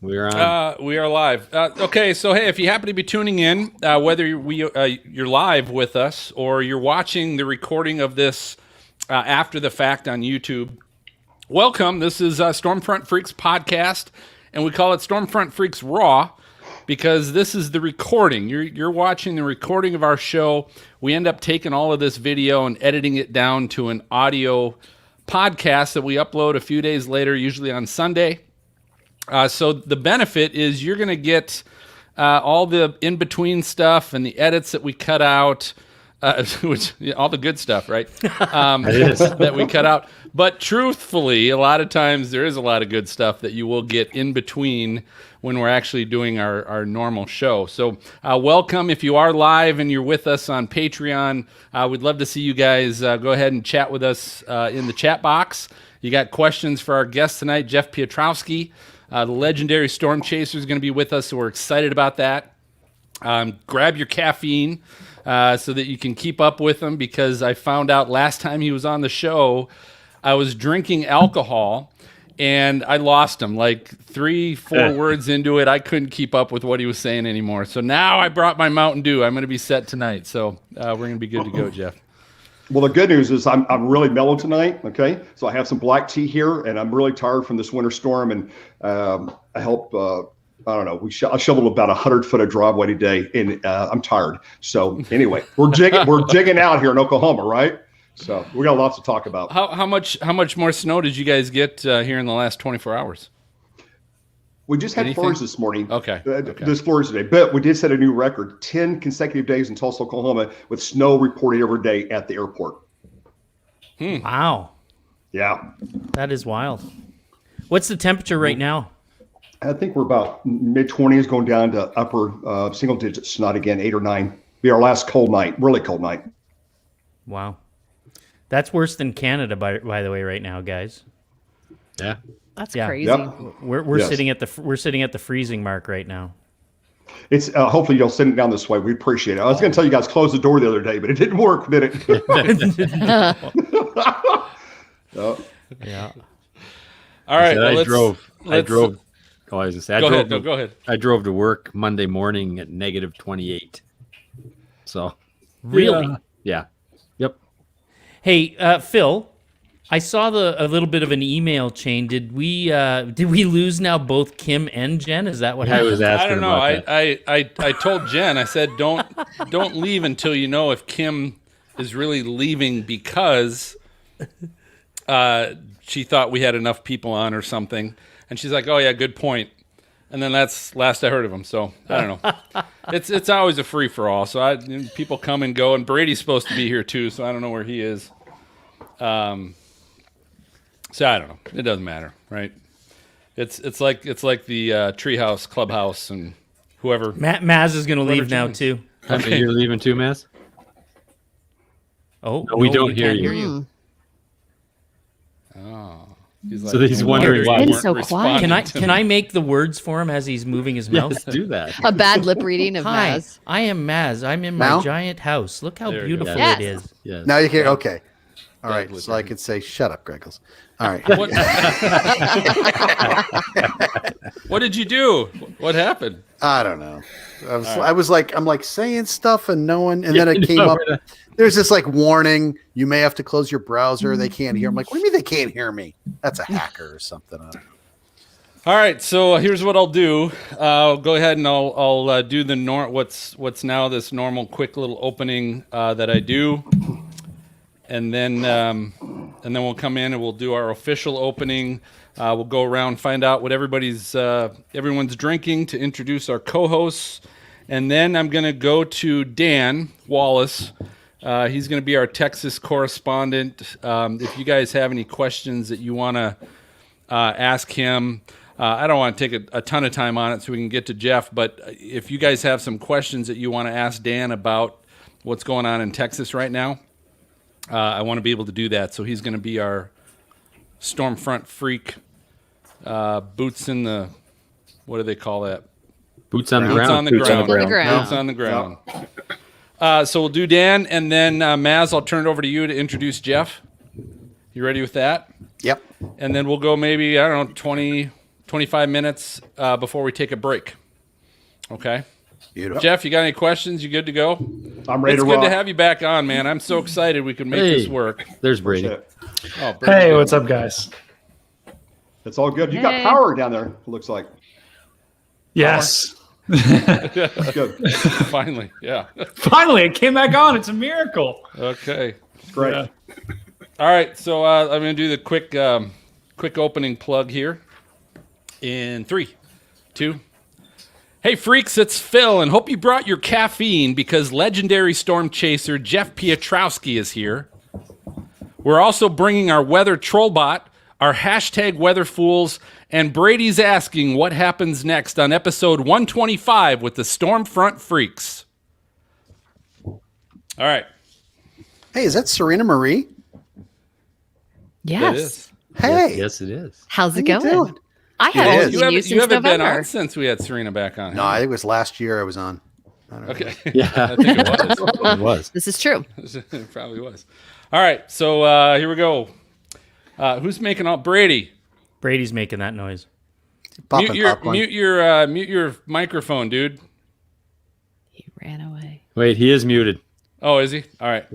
We're on. We are live. Okay, so hey, if you happen to be tuning in, whether you're live with us or you're watching the recording of this after the fact on YouTube, welcome. This is Stormfront Freaks podcast, and we call it Stormfront Freaks Raw because this is the recording. You're watching the recording of our show. We end up taking all of this video and editing it down to an audio podcast that we upload a few days later, usually on Sunday. So the benefit is you're going to get all the in-between stuff and the edits that we cut out, which all the good stuff, right? That we cut out. But truthfully, a lot of times there is a lot of good stuff that you will get in between when we're actually doing our normal show. So welcome. If you are live and you're with us on Patreon, we'd love to see you guys go ahead and chat with us in the chat box. You got questions for our guest tonight, Jeff Piotrowski. The legendary Storm Chaser is going to be with us, so we're excited about that. Grab your caffeine so that you can keep up with him, because I found out last time he was on the show, I was drinking alcohol, and I lost him. Like 3-4 words into it, I couldn't keep up with what he was saying anymore. So now I brought my Mountain Dew. I'm going to be set tonight, so we're going to be good to go, Jeff. Well, the good news is I'm really mellow tonight, okay? So I have some black tea here, and I'm really tired from this winter storm, and I help, I don't know, I shoveled about 100 foot of driveway today, and I'm tired. So anyway, we're jigging out here in Oklahoma, right? So we got lots to talk about. How much more snow did you guys get here in the last 24 hours? We just had flurries this morning. Okay. This flurries today, but we did set a new record: 10 consecutive days in Tulsa, Oklahoma, with snow reported every day at the airport. Wow. Yeah. That is wild. What's the temperature right now? I think we're about mid-20s, going down to upper single digits tonight again, 8 or 9. Be our last cold night, really cold night. Wow. That's worse than Canada, by the way, right now, guys. Yeah. That's Yeah. crazy. Yep. We're Yes. sitting at the freezing mark right now. It's hopefully you'll send it down this way. We appreciate it. I was going to tell you guys close the door the other day, but it didn't work, did it? Yeah. All right. I drove. Oh, I Go was gonna say. Go ahead. I drove to work Monday morning at -28. So. Really? Yeah. Yep. Hey, Phil, I saw a little bit of an email chain. Did we lose now both Kim and Jen? Is that what I happened? was asking. I don't know. about that. I told Jen, I said, don't leave until you know if Kim is really leaving because she thought we had enough people on or something. And she's like, oh yeah, good point. And then that's last I heard of him. So I don't know. It's always a free for all. So people come and go, and Brady's supposed to be here too. So I don't know where he is. So I don't know. It doesn't matter, right? It's like the Treehouse Clubhouse and whoever. Maz is going to leave now too. Okay. You're leaving too, Maz? Oh, No, we don't can't hear you. Oh, he's like, So he's wondering why. It's so quiet. Can I make the words for him as he's moving his mouth? Yes, do that. A bad lip reading of Hi, Maz. I am Maz. I'm in my Now? giant house. Look how There you go. beautiful Yes. it is. Yes. Now you can, okay. All right, Exactly. so I could say, shut up, Greggles. All right. What did you do? What happened? I don't know. I'm like saying stuff and no one, and then it came no, up. we're not- There's this like warning, you may have to close your browser. They can't hear. I'm like, what do you mean they can't hear me? That's a hacker or something. I don't know. All right, so here's what I'll do. I'll go ahead and I'll do the what's now this normal quick little opening that I do, and then we'll come in and we'll do our official opening. We'll go around, find out what everyone's drinking to introduce our co-hosts, and then I'm going to go to Dan Wallace. He's going to be our Texas correspondent. If you guys have any questions that you want to ask him, I don't want to take a ton of time on it so we can get to Jeff, but if you guys have some questions that you want to ask Dan about what's going on in Texas right now, I want to be able to do that. So he's going to be our Stormfront freak, boots in the, what do they call that? Boots on the Boots ground. on the ground. ground. Boots on the ground. So we'll do Dan, and then Maz, I'll turn it over to you to introduce Jeff. You ready with that? Yep. And then we'll go maybe, I don't know, 20, 25 minutes before we take a break. Okay. Beautiful. Jeff, you got any questions? You good to go? I'm ready It's to good rock. to have you back on, man. I'm so excited we can make this work. There's Brady. Oh, Hey, what's up, guys? It's all good. You got Hey. power down there, it looks like. Yes. That's good. Finally, yeah. Finally, it came back on. It's a miracle. Okay. It's great. Yeah. All right, so I'm going to do the quick opening plug here in 3, 2. Hey, freaks, it's Phil, and hope you brought your caffeine because legendary storm chaser Jeff Piotrowski is here. We're also bringing our weather troll bot, our hashtag weather fools, and Brady's asking what happens next on episode 125 with the Stormfront Freaks. All right. Hey, is that Serena Marie? Yes. It is. Hey. Yes, it is. How's it How you going? doing? I It haven't is. seen You you haven't, since been November. on since we had Serena back on. No, I think it was last year I was on. I don't know. Okay. Yeah. I think it was. It was. This is true. It probably was. All right, so here we go. Who's making all Brady? Brady's making that noise. Popping popcorn. Mute your microphone, dude. He ran away. Wait, he is muted. Oh, is he? All right.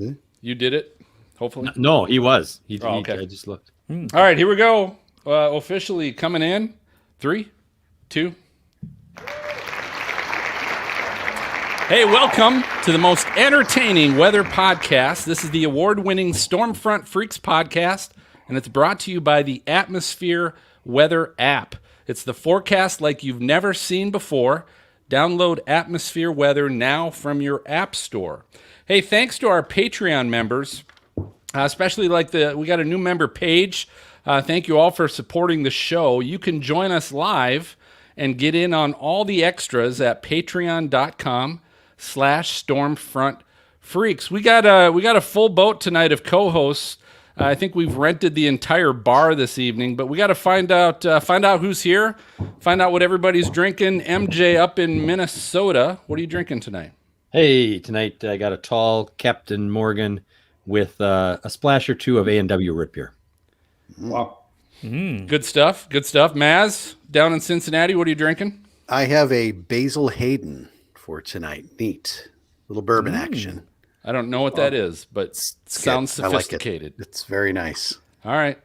You did it. Hopefully. No, he was. Oh, okay. I just looked. All right, here we go. Officially coming in. 3, 2. Hey, welcome to the most entertaining weather podcast. This is the award-winning Stormfront Freaks podcast, and it's brought to you by the Atmosphere Weather app. It's the forecast like you've never seen before. Download Atmosphere Weather now from your app store. Hey, thanks to our Patreon members, especially we got a new member page. Thank you all for supporting the show. You can join us live and get in on all the extras at patreon.com/stormfrontfreaks. We got a full boat tonight of co-hosts. I think we've rented the entire bar this evening, but we got to find out who's here, find out what everybody's drinking. MJ up in Minnesota, what are you drinking tonight? Hey, tonight I got a tall Captain Morgan with a splash or two of A&W root beer. Wow. Good stuff. Good stuff. Maz, down in Cincinnati, what are you drinking? I have a Basil Hayden for tonight. Neat. Little bourbon action. I don't know what that is, but It's sounds good. I like it. sophisticated. It's very nice. All right.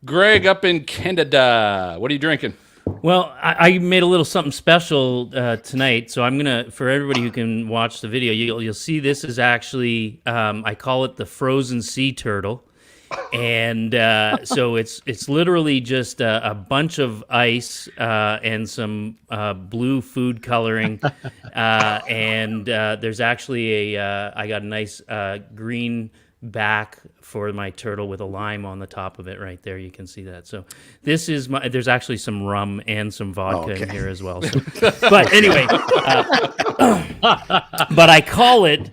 Greg up in Canada, what are you drinking? Well, I made a little something special tonight, so I'm gonna, for everybody who can watch the video, you'll see this is actually I call it the frozen sea turtle, and so it's literally just a bunch of ice and some blue food coloring, and there's actually I got a nice green back for my turtle with a lime on the top of it right there. You can see that. So this is there's actually some rum and some vodka in here as well. So, but anyway, but I call it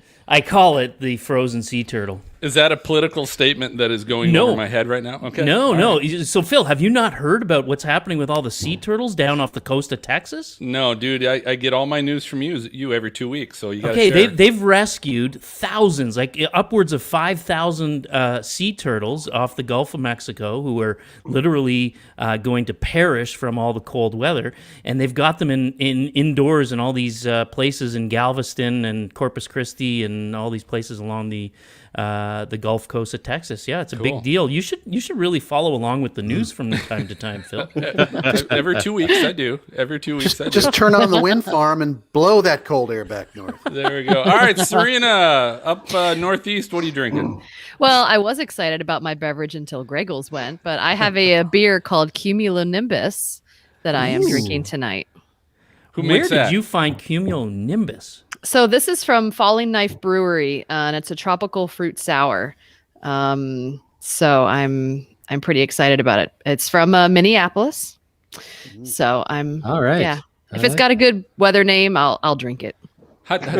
the frozen sea turtle. Is that a political statement that is going No. over my head right now? Okay. No. So Phil, have you not heard about what's happening with all the sea turtles down off the coast of Texas? No, dude, I get all my news from you every 2 weeks, so you got to Okay, share. they've rescued thousands, like upwards of 5,000 sea turtles off the Gulf of Mexico who are literally going to perish from all the cold weather, and they've got them in indoors in all these places in Galveston and Corpus Christi and all these places along the Gulf Coast of Texas. Yeah, it's a Cool. big deal. You should really follow along with the news from time to time, Phil. Every 2 weeks I do. Every 2 weeks I do. Just turn on the wind farm and blow that cold air back north. There we go. All right, Serena, up northeast, what are you drinking? Well, I was excited about my beverage until Greggles went, but I have a beer called Cumulonimbus that I am drinking tonight. Who Where makes did that? you find Cumulonimbus? So this is from Falling Knife Brewery, and it's a tropical fruit sour. So I'm pretty excited about it. It's from Minneapolis, so I'm All right. Yeah, if All it's right. got a good weather name, I'll drink it.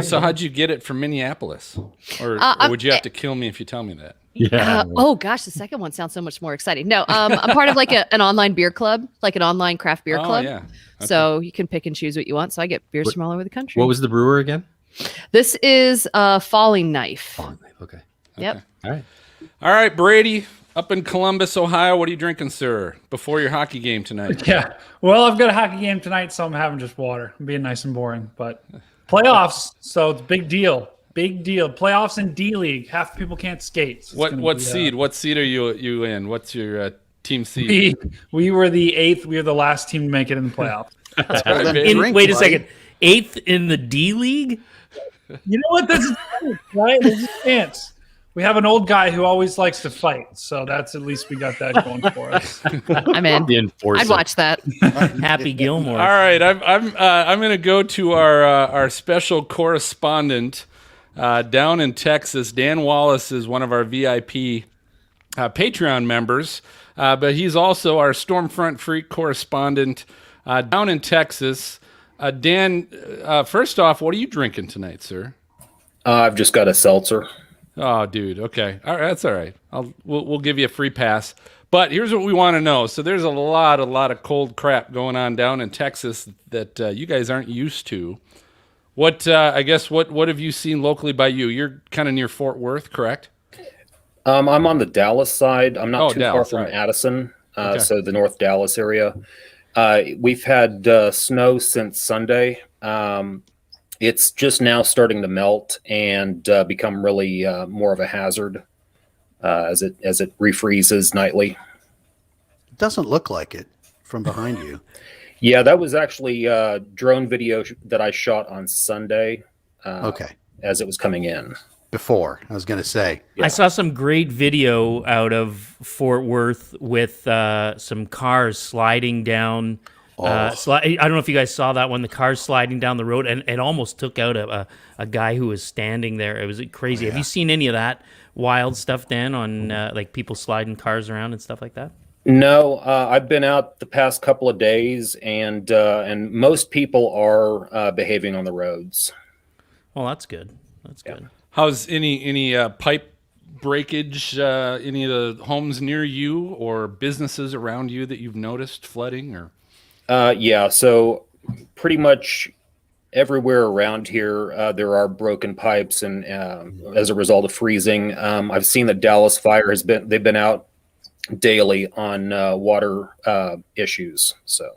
So how'd you get it from Minneapolis? Or would you have to kill me if you tell me that? Yeah. Oh gosh, the second one sounds so much more exciting. No, I'm part of like an online beer club, like an online craft beer club. Yeah. Okay. So you can pick and choose what you want. So I get beers from all over the country. What was the brewer again? This is Falling Knife. Okay. Yep. All right. All right, Brady. up in Columbus, Ohio, what are you drinking, sir, before your hockey game tonight? Yeah. Well, I've got a hockey game tonight, so I'm having just water. I'm being nice and boring. But playoffs, so it's big deal. Big deal. Playoffs in D League. Half the people can't skate. So What seed? What seed are you in? What's your team seed? We were the 8th. We were the last team to make it in the playoffs. All right, baby. Wait a second. 8th in the D League? You know what? This is right. There's a chance. We have an old guy who always likes to fight, so that's at least we got that going for us. I'm in. The enforcer. I'd watch that. Happy Gilmore. All right, I'm going to go to our special correspondent down in Texas. Dan Wallace is one of our VIP Patreon members, but he's also our Stormfront Freak correspondent down in Texas. Dan, first off, what are you drinking tonight, sir? I've just got a seltzer. Oh, dude. Okay. All right. That's all right. We'll give you a free pass. But here's what we want to know. So there's a lot of cold crap going on down in Texas that you guys aren't used to. What have you seen locally by you? You're kind of near Fort Worth, correct? I'm on the Dallas side. I'm not too Dallas, far from right. Addison, Okay. so the North Dallas area. We've had snow since Sunday. It's just now starting to melt and become really more of a hazard as it refreezes nightly. It doesn't look like it from behind you. Yeah, that was actually drone video that I shot on Sunday. Okay. As it was coming in. Before, I was going to say. I saw some great video out of Fort Worth with some cars sliding down. I don't know if you guys saw that one. The cars sliding down the road and it almost took out a guy who was standing there. It was crazy. Have you seen any of that wild stuff, Dan, on like people sliding cars around and stuff like that? No, I've been out the past couple of days, and most people are behaving on the roads. Well, that's good. That's good. How's any pipe breakage? Any of the homes near you or businesses around you that you've noticed flooding? Or Yeah, so pretty much everywhere around here there are broken pipes, and as a result of freezing, I've seen that Dallas Fire they've been out daily on water issues. So.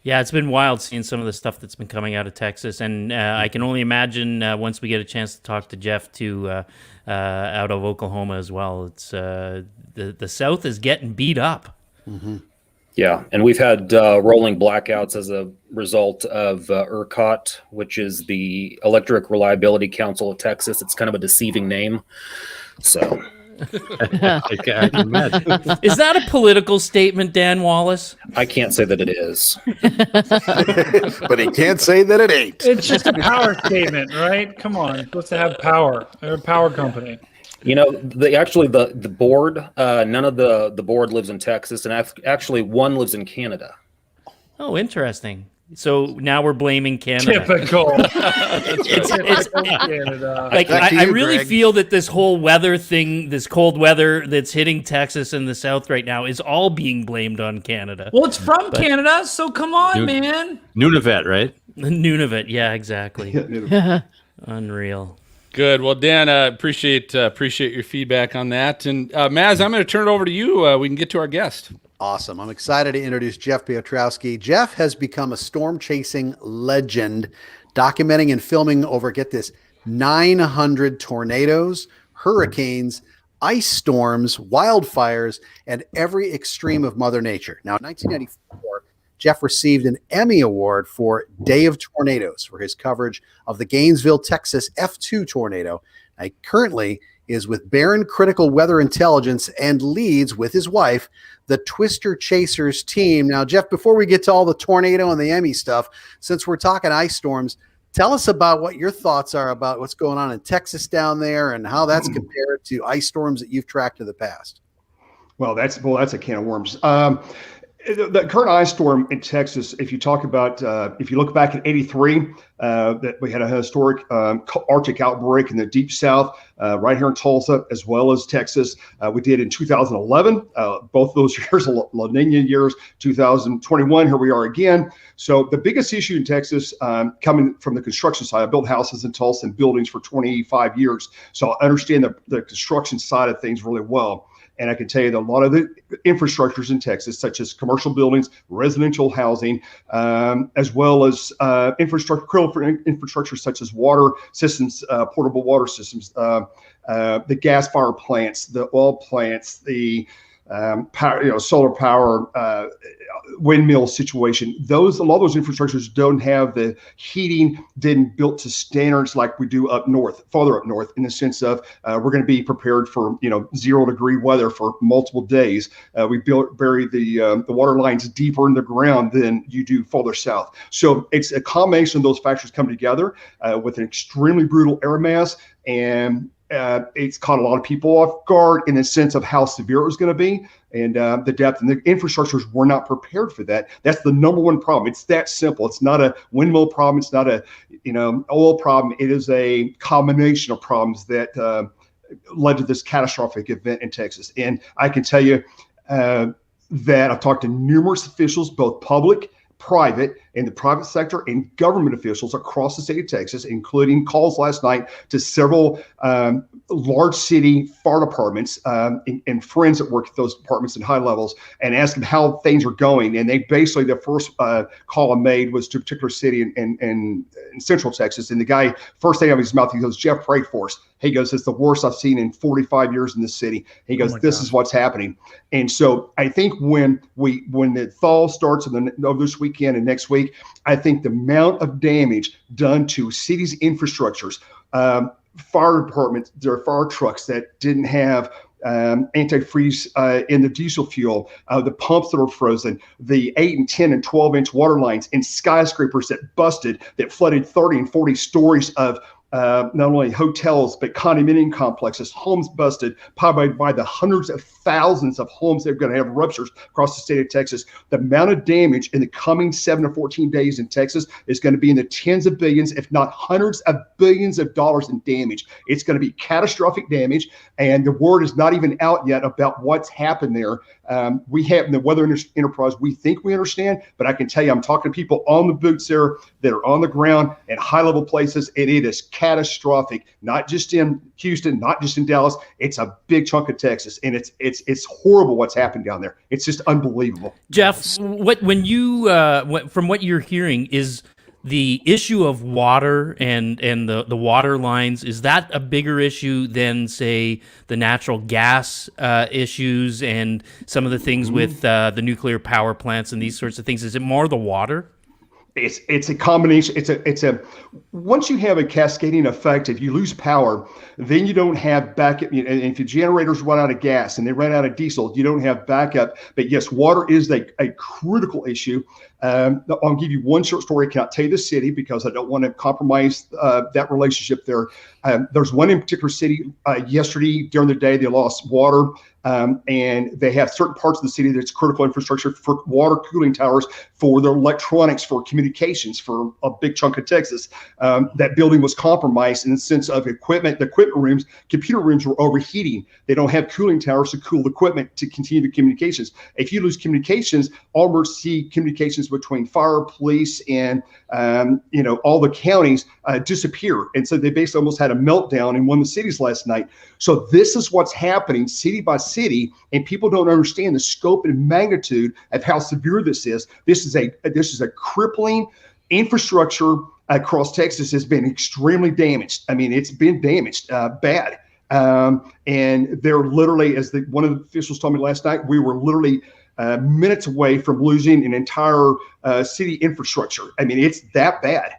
Yeah, it's been wild seeing some of the stuff that's been coming out of Texas, and I can only imagine once we get a chance to talk to Jeff out of Oklahoma as well. It's the South is getting beat up. Mm-hmm. Yeah, and we've had rolling blackouts as a result of ERCOT, which is the Electric Reliability Council of Texas. It's kind of a deceiving name. So. I can imagine. Is that a political statement, Dan Wallace? I can't say that it is. But he can't say that it ain't. It's just a power statement, right? Come on. You're supposed to have power. They're a power company. You know, the board, none of the board lives in Texas, and actually one lives in Canada. Oh, interesting. So now we're blaming Canada. Typical. It's Canada. like Back to I you, really Greg. feel that this whole weather thing, this cold weather that's hitting Texas and the South right now, is all being blamed on Canada. Well, it's from Canada, so come on, man. Nunavut, right? Nunavut, yeah, exactly. Unreal. good. Well, Dan, appreciate your feedback on that. And Maz, I'm going to turn it over to you. We can get to our guest. Awesome. I'm excited to introduce Jeff Piotrowski. Jeff has become a storm chasing legend, documenting and filming over, get this, 900 tornadoes, hurricanes, ice storms, wildfires, and every extreme of Mother Nature. Now, in 1994, Jeff received an Emmy Award for Day of Tornadoes for his coverage of the Gainesville, Texas F2 tornado. He currently is with Barron Critical Weather Intelligence and leads with his wife the Twister Chasers team. Now, Jeff, before we get to all the tornado and the Emmy stuff, since we're talking ice storms, tell us about what your thoughts are about what's going on in Texas down there and how that's compared to ice storms that you've tracked in the past. Well, that's a can of worms. The current ice storm in Texas, if you talk about, if you look back at '83, that we had a historic Arctic outbreak in the deep south, right here in Tulsa, as well as Texas. We did in 2011, both of those years, La Nina years, 2021, here we are again. So the biggest issue in Texas, coming from the construction side, I built houses in Tulsa and buildings for 25 years. So I understand the construction side of things really well. And I can tell you that a lot of the infrastructures in Texas, such as commercial buildings, residential housing, as well as critical infrastructure such as water systems, portable water systems, the gas fire plants, the oil plants, the power, solar power, windmill situation. A lot of those infrastructures don't have the heating, didn't built to standards like we do farther up north, in the sense of we're going to be prepared for 0-degree weather for multiple days. We bury the water lines deeper in the ground than you do farther south. So it's a combination of those factors come together with an extremely brutal air mass, and it's caught a lot of people off guard in the sense of how severe it was going to be, and the depth, and the infrastructures were not prepared for that. That's the number one problem. It's that simple. It's not a windmill problem. It's not a oil problem. It is a combination of problems that led to this catastrophic event in Texas. And I can tell you that I've talked to numerous officials, both public, private, in the private sector, and government officials across the state of Texas, including calls last night to several large city fire departments and friends that work at those departments in high levels, and ask them how things are going. And they basically, the first call I made was to a particular city in Central Texas. And the guy, first thing out of his mouth, he goes, "Jeff, pray for us." He goes, "It's the worst I've seen in 45 years in this city." He goes, "This is what's happening." And so I think when the thaw starts over this weekend and next week, I think the amount of damage done to cities' infrastructures, fire departments, there are fire trucks that didn't have antifreeze in the diesel fuel, the pumps that are frozen, the 8 and 10 and 12-inch water lines, and skyscrapers that busted, that flooded 30 and 40 stories of not only hotels, but condominium complexes, homes busted, probably by the hundreds of thousands of homes that are going to have ruptures across the state of Texas. The amount of damage in the coming 7 to 14 days in Texas is going to be in the tens of billions, if not hundreds of billions of dollars in damage. It's going to be catastrophic damage, and the word is not even out yet about what's happened there. We have in the weather enterprise, we think we understand, but I can tell you, I'm talking to people on the boots there that are on the ground at high level places, and it is catastrophic, not just in Houston, not just in Dallas. It's a big chunk of Texas, and it's horrible what's happened down there. It's just unbelievable. Jeff, from what you're hearing, is the issue of water and the water lines, is that a bigger issue than, say, the natural gas issues and some of the things with the nuclear power plants and these sorts of things? Is it more the water? It's a combination. It's a once you have a cascading effect, if you lose power, then you don't have backup. And if your generators run out of gas and they run out of diesel, you don't have backup. But yes, water is a critical issue. I'll give you one short story. I cannot tell you the city because I don't want to compromise that relationship there. There's one in particular city yesterday during the day, they lost water. And they have certain parts of the city that's critical infrastructure for water cooling towers, for their electronics, for communications, for a big chunk of Texas. That building was compromised in the sense of equipment. The equipment rooms, computer rooms were overheating. They don't have cooling towers to cool the equipment to continue the communications. If you lose communications, all emergency communications between fire, police, and all the counties disappear. And so they basically almost had a meltdown in one of the cities last night. So this is what's happening city by city, and people don't understand the scope and magnitude of how severe this is. This is a crippling infrastructure across Texas has been extremely damaged. I mean, it's been damaged bad. And they're literally, as one of the officials told me last night, we were literally minutes away from losing an entire city infrastructure. I mean, it's that bad.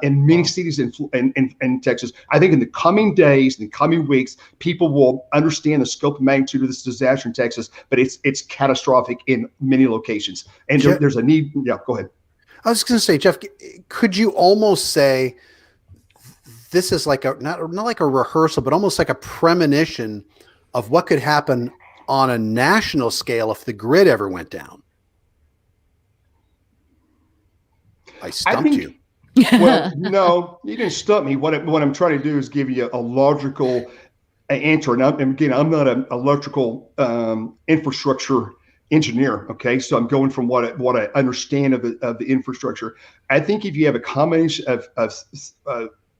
In many cities in Texas. I think in the coming days, in the coming weeks, people will understand the scope and magnitude of this disaster in Texas, but it's catastrophic in many locations. And there's a need. Yeah, go ahead. I was going to say, Jeff, could you almost say this is like not like a rehearsal, but almost like a premonition of what could happen on a national scale if the grid ever went down? I stumped you. Well, no, you didn't stump me. What I'm trying to do is give you a logical answer. And again, I'm not an electrical infrastructure engineer. Okay, so I'm going from what I understand of the infrastructure. I think if you have a combination of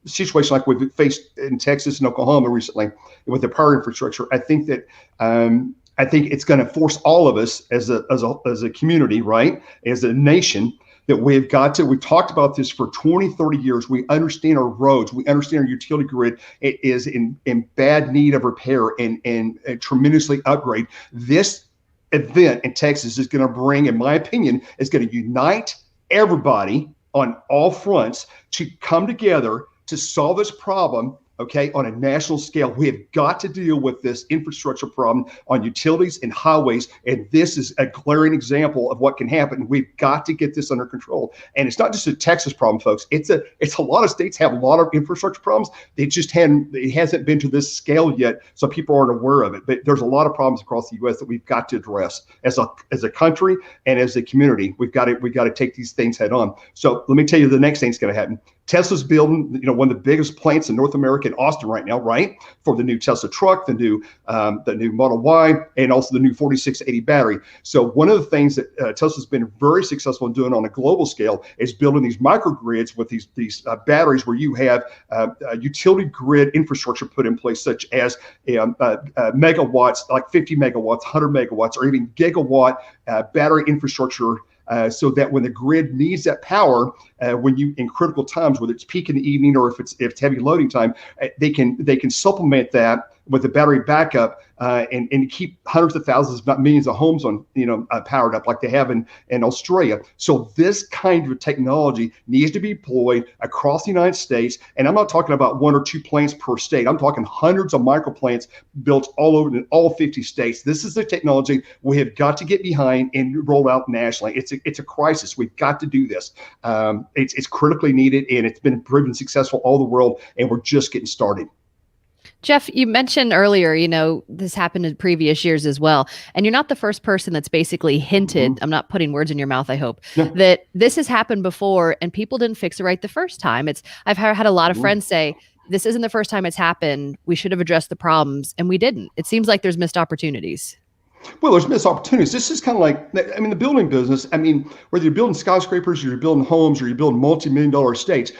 situation like we've faced in Texas and Oklahoma recently with the power infrastructure, I think that I think it's going to force all of us as a community, right, as a nation, that we've talked about this for 20, 30 years. We understand our roads. We understand our utility grid. It is in bad need of repair and tremendously upgrade. This event in Texas is going to bring, in my opinion, is going to unite everybody on all fronts to come together to solve this problem, okay, on a national scale. We have got to deal with this infrastructure problem on utilities and highways, and this is a glaring example of what can happen. We've got to get this under control. And it's not just a Texas problem, folks. It's a lot of states have a lot of infrastructure problems. It hasn't been to this scale yet, so people aren't aware of it. But there's a lot of problems across the U.S. that we've got to address as a country and as a community. We've got to take these things head on. So let me tell you the next thing's going to happen. Tesla's building, one of the biggest plants in North America in Austin right now, right? For the new Tesla truck, the new Model Y, and also the new 4680 battery. So one of the things that Tesla's been very successful in doing on a global scale is building these microgrids with these batteries where you have utility grid infrastructure put in place, such as megawatts, like 50 megawatts, 100 megawatts, or even gigawatt battery infrastructure. So that when the grid needs that power, in critical times, whether it's peak in the evening or if it's heavy loading time, they can supplement that with the battery backup and keep hundreds of thousands, if not millions of homes on powered up like they have in Australia. So this kind of technology needs to be deployed across the United States. And I'm not talking about one or two plants per state. I'm talking hundreds of micro plants built all over in all 50 states. This is the technology we have got to get behind and roll out nationally. It's a crisis. We've got to do this. It's critically needed, and it's been proven successful all the world, and we're just getting started. Jeff, you mentioned earlier, this happened in previous years as well. And you're not the first person that's basically hinted, I'm not putting words in your mouth, I hope, that this has happened before and people didn't fix it right the first time. I've had a lot of friends say, this isn't the first time it's happened. We should have addressed the problems, and we didn't. It seems like there's missed opportunities. Well, there's missed opportunities. This is kind of like, the building business. Whether you're building skyscrapers, or you're building homes, or you're building multi-million-dollar estates,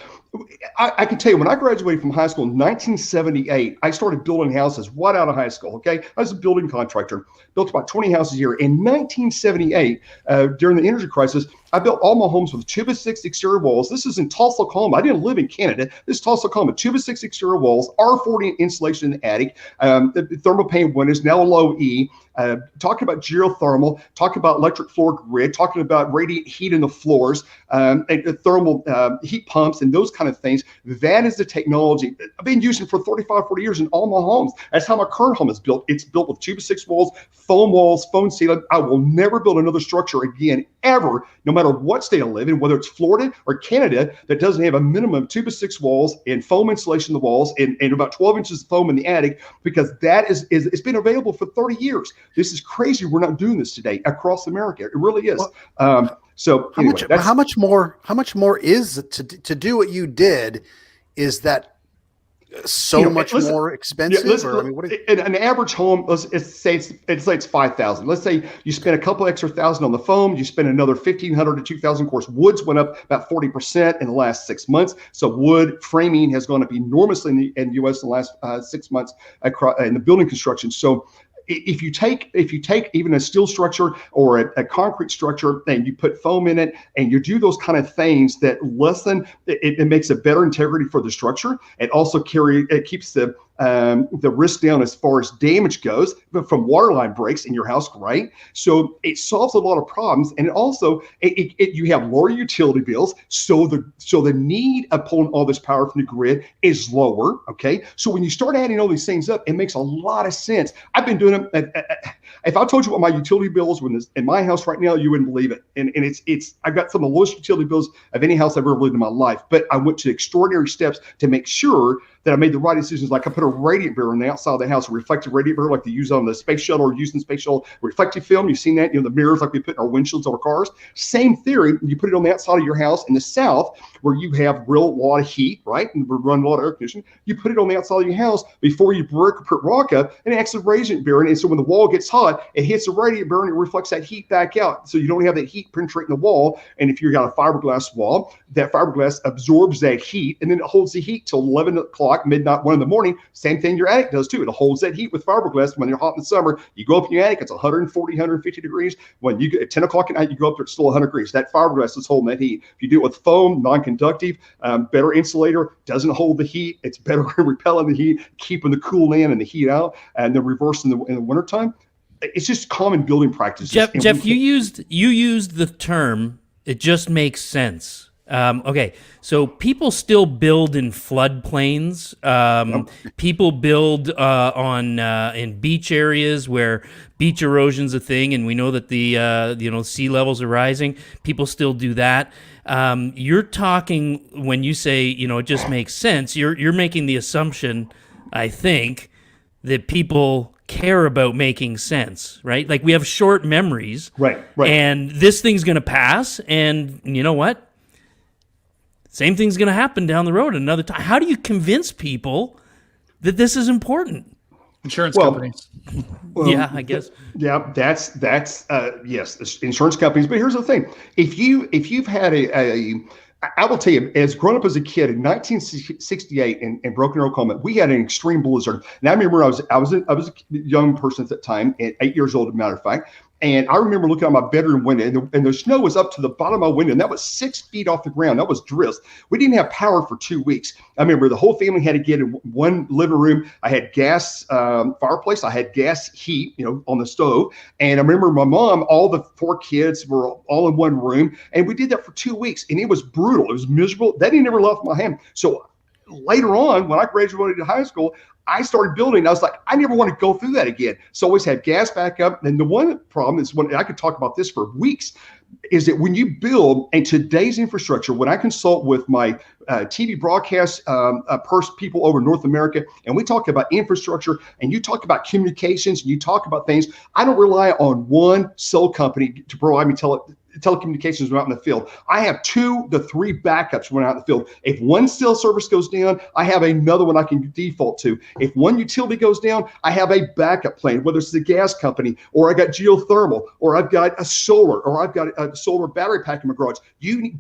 I can tell you, when I graduated from high school in 1978, I started building houses right out of high school, okay? I was a building contractor, built about 20 houses a year. In 1978, during the energy crisis, I built all my homes with 2x6 exterior walls. This is in Tulsa, Oklahoma. I didn't live in Canada. This is Tulsa, Oklahoma. 2x6 exterior walls, R40 insulation in the attic, thermal paint windows, now a low E. Talking about geothermal, talking about electric floor grid, talking about radiant heat in the floors, and thermal heat pumps, and those kind of things. That is the technology I've been using for 35, 40 years in all my homes. That's how my current home is built. It's built with 2x6 walls, foam sealant. I will never build another structure again, ever, no matter what state I live in, whether it's Florida or Canada, that doesn't have a minimum of 2x6 walls and foam insulation in the walls and about 12 inches of foam in the attic, because that is it's been available for 30 years. This is crazy. We're not doing this today across America. It really is. So anyway, how much more is to do what you did? Is that much more expensive? An average home, let's say it's 5,000. Let's say you spend a couple extra thousand on the foam, you spend another 1,500 to 2,000. Of course, wood's went up about 40% in the last 6 months. So wood framing has gone up enormously in the U.S. in the last 6 months in the building construction. So if you take even a steel structure or a concrete structure and you put foam in it and you do those kind of things that lessen, it makes a better integrity for the structure. It also keeps the risk down as far as damage goes from waterline breaks in your house, right? So it solves a lot of problems, and it also you have lower utility bills, so the need of pulling all this power from the grid is lower. Okay, so when you start adding all these things up, it makes a lot of sense. I've been doing it. If I told you what my utility bills in my house right now, you wouldn't believe it. And it's I've got some of the lowest utility bills of any house I've ever lived in my life. But I went to extraordinary steps to make sure that I made the right decisions. Like I put a radiant barrier on the outside of the house, a reflective radiant barrier like they use on the space shuttle or using space shuttle reflective film. You've seen that, the mirrors like we put in our windshields on our cars. Same theory. You put it on the outside of your house in the south where you have real lot of heat, right? And we run a lot of air conditioning. You put it on the outside of your house before you put rock up, and it acts as a radiant barrier. And so when the wall gets hot, it hits the radiant barrier and it reflects that heat back out. So you don't have that heat penetrating the wall. And if you've got a fiberglass wall, that fiberglass absorbs that heat, and then it holds the heat till 11 o'clock, midnight, 1 in the morning. Same thing your attic does too. It holds that heat with fiberglass. When you're hot in the summer, you go up in your attic, it's 140, 150 degrees. When you get at 10 o'clock at night, you go up there, it's still 100 degrees. That fiberglass is holding that heat. If you do it with foam, non-conductive, better insulator, doesn't hold the heat. It's better at repelling the heat, keeping the cool in and the heat out, and then reverse in the wintertime. It's just common building practices. Jeff, you used the term, it just makes sense. Okay, so people still build in floodplains. People build in beach areas where beach erosion's a thing, and we know that the sea levels are rising. People still do that. You're talking when you say it just makes sense. You're making the assumption, I think, that people care about making sense, right? Like we have short memories, right? And this thing's gonna pass, and you know what? Same thing's going to happen down the road another time. How do you convince people that this is important? Insurance companies. Yeah, I guess. Yeah, that's yes, insurance companies. But here's the thing: if you've had I will tell you, as grown up as a kid in 1968 in Broken Arrow, Oklahoma, we had an extreme blizzard. And I remember I was a young person at that time, 8 years old, as a matter of fact. And I remember looking out my bedroom window, and the snow was up to the bottom of my window, and that was 6 feet off the ground. That was drifts. We didn't have power for 2 weeks. I remember the whole family had to get in one living room. I had gas fireplace. I had gas heat, on the stove. And I remember my mom, all the 4 kids were all in one room, and we did that for 2 weeks, and it was brutal. It was miserable. That never left my hand. So later on, when I graduated to high school, I started building. I was like, I never want to go through that again. So always have gas backup. And the one problem is, when I could talk about this for weeks, is that when you build in today's infrastructure, when I consult with my TV broadcast people over North America, and we talk about infrastructure, and you talk about communications, and you talk about things, I don't rely on one cell company to provide me telecommunications when out in the field. I have 2 to 3 backups when out in the field. If one cell service goes down, I have another one I can default to. If one utility goes down, I have a backup plan, whether it's the gas company, or I got geothermal, or I've got a solar, or I've got a solar battery pack in my garage.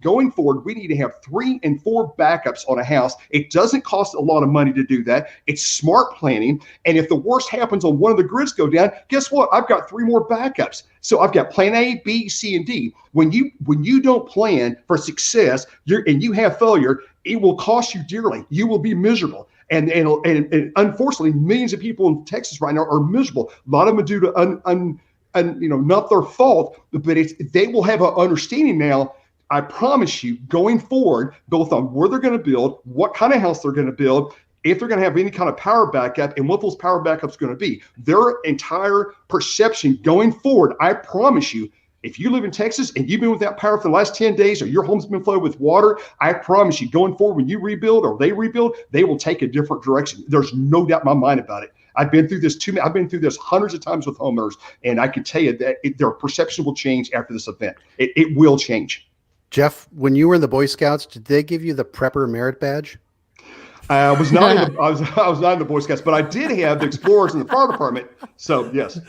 Going forward, we need to have 3 and 4 backups on a house. It doesn't cost a lot of money to do that. It's smart planning. And if the worst happens on one of the grids go down, guess what? I've got 3 more backups. So I've got plan A, B, C, and D. When you don't plan for success, and you have failure, it will cost you dearly. You will be miserable. And unfortunately, millions of people in Texas right now are miserable. A lot of them are due to not their fault, but they will have an understanding now. I promise you, going forward, both on where they're going to build, what kind of house they're going to build, if they're going to have any kind of power backup, and what those power backups are going to be. Their entire perception going forward, I promise you, if you live in Texas and you've been without power for the last 10 days, or your home's been flooded with water, I promise you, going forward, when you rebuild or they rebuild, they will take a different direction. There's no doubt in my mind about it. I've been through this I've been through this hundreds of times with homeowners, and I can tell you that their perception will change after this event. It will change. Jeff, when you were in the Boy Scouts, did they give you the Prepper Merit Badge? I was not in the Boy Scouts, but I did have the Explorers in the fire department. So yes.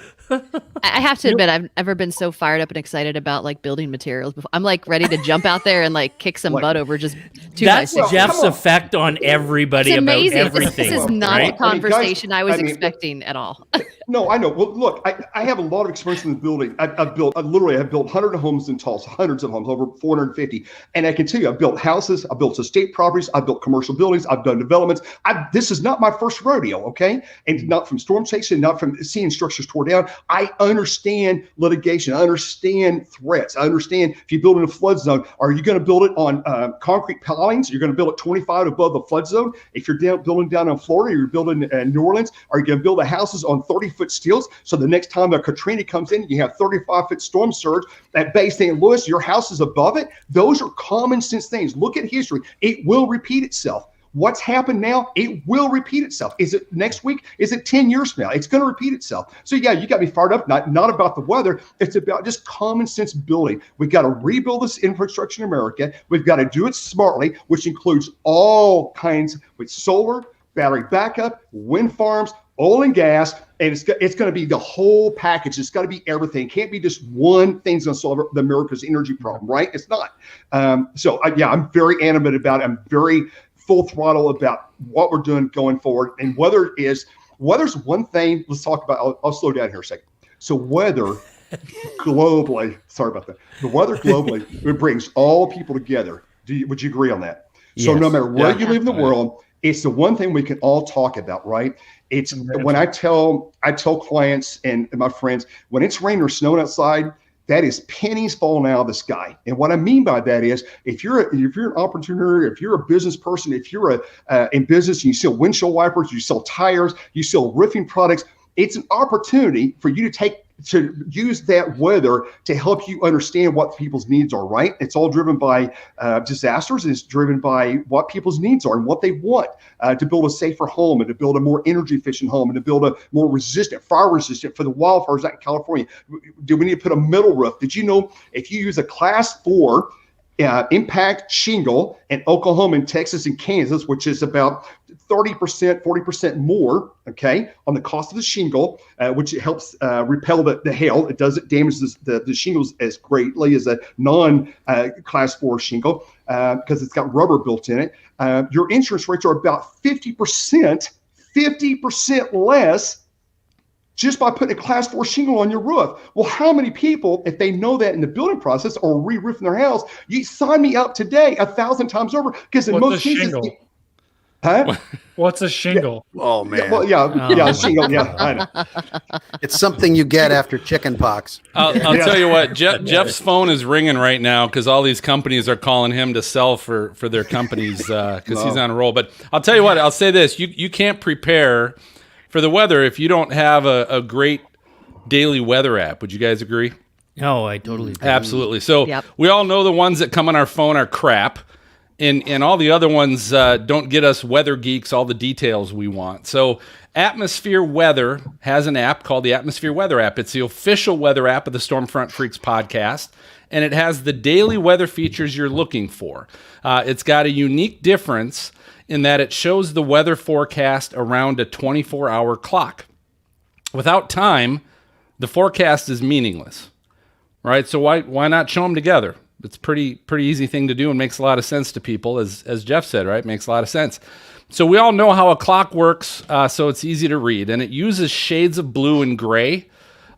I have to admit, I've never been so fired up and excited about building materials before. I'm ready to jump out there and kick some butt over just 2 by 6. That's Jeff's effect on everybody about everything. This is not the conversation I was expecting at all. No, I know. Well, look, I have a lot of experience in the building. I've built hundreds of homes in Tulsa, hundreds of homes, over 450. And I can tell you, I've built houses, I've built estate properties, I've built commercial buildings, I've done developments. This is not my first rodeo, okay? And not from storm chasing, not from seeing structures tore down. I understand litigation. I understand threats. I understand if you build in a flood zone, are you going to build it on concrete pilings? You're going to build it 25 above the flood zone. If you're building down in Florida, you're building in New Orleans, are you going to build the houses on 30-foot steels? So the next time a Katrina comes in, you have 35-foot storm surge at Bay St. Louis, your house is above it. Those are common sense things. Look at history. It will repeat itself. What's happened now, it will repeat itself. Is it next week? Is it 10 years from now? It's going to repeat itself. So yeah, you got me fired up, not about the weather. It's about just common sense building. We've got to rebuild this infrastructure in America. We've got to do it smartly, which includes all kinds with solar, battery backup, wind farms, oil and gas, and it's going to be the whole package. It's got to be everything. It can't be just one thing's going to solve the America's energy problem, right? It's not. I'm very animated about it. I'm very full throttle about what we're doing going forward. And weather's one thing. Let's talk about. I'll slow down here a second. So weather globally. Sorry about that. The weather globally, it brings all people together. Would you agree on that? Yes. So no matter where you live in the world, it's the one thing we can all talk about, right? It's when I tell clients and my friends, when it's raining or snowing outside, that is pennies falling out of the sky. And what I mean by that is, if you're an entrepreneur, if you're a business person, if you're in business and you sell windshield wipers, you sell tires, you sell roofing products, it's an opportunity for you to use that weather to help you understand what people's needs are, right? It's all driven by disasters, and it's driven by what people's needs are and what they want to build a safer home and to build a more energy efficient home and to build a more fire resistant for the wildfires out in California. Do we need to put a metal roof? Did you know if you use a class 4 impact shingle in Oklahoma and Texas and Kansas, which is about 30%, 40% more, okay, on the cost of the shingle, which helps repel the hail. It doesn't damage the shingles as greatly as a non-class 4 shingle because it's got rubber built in it. Your insurance rates are about 50% less just by putting a class 4 shingle on your roof. Well, how many people, if they know that in the building process or re-roofing their house, you sign me up today 1,000 times over, because in most cases, What's a shingle? Oh man. Shingle. Yeah, I know. It's something you get after chicken pox. I'll tell you what, Jeff's phone is ringing right now because all these companies are calling him to sell for their companies because he's on a roll. But I'll tell you what, I'll say this: you can't prepare for the weather if you don't have a great daily weather app. Would you guys agree? Oh, I totally agree. Absolutely. So we all know the ones that come on our phone are crap. And all the other ones don't get us weather geeks all the details we want. So Atmosphere Weather has an app called the Atmosphere Weather app. It's the official weather app of the Stormfront Freaks podcast, and it has the daily weather features you're looking for. It's got a unique difference in that it shows the weather forecast around a 24-hour clock. Without time, the forecast is meaningless, right? So why not show them together? It's pretty easy thing to do and makes a lot of sense to people, as Jeff said, right? Makes a lot of sense. So we all know how a clock works, so it's easy to read. And it uses shades of blue and gray,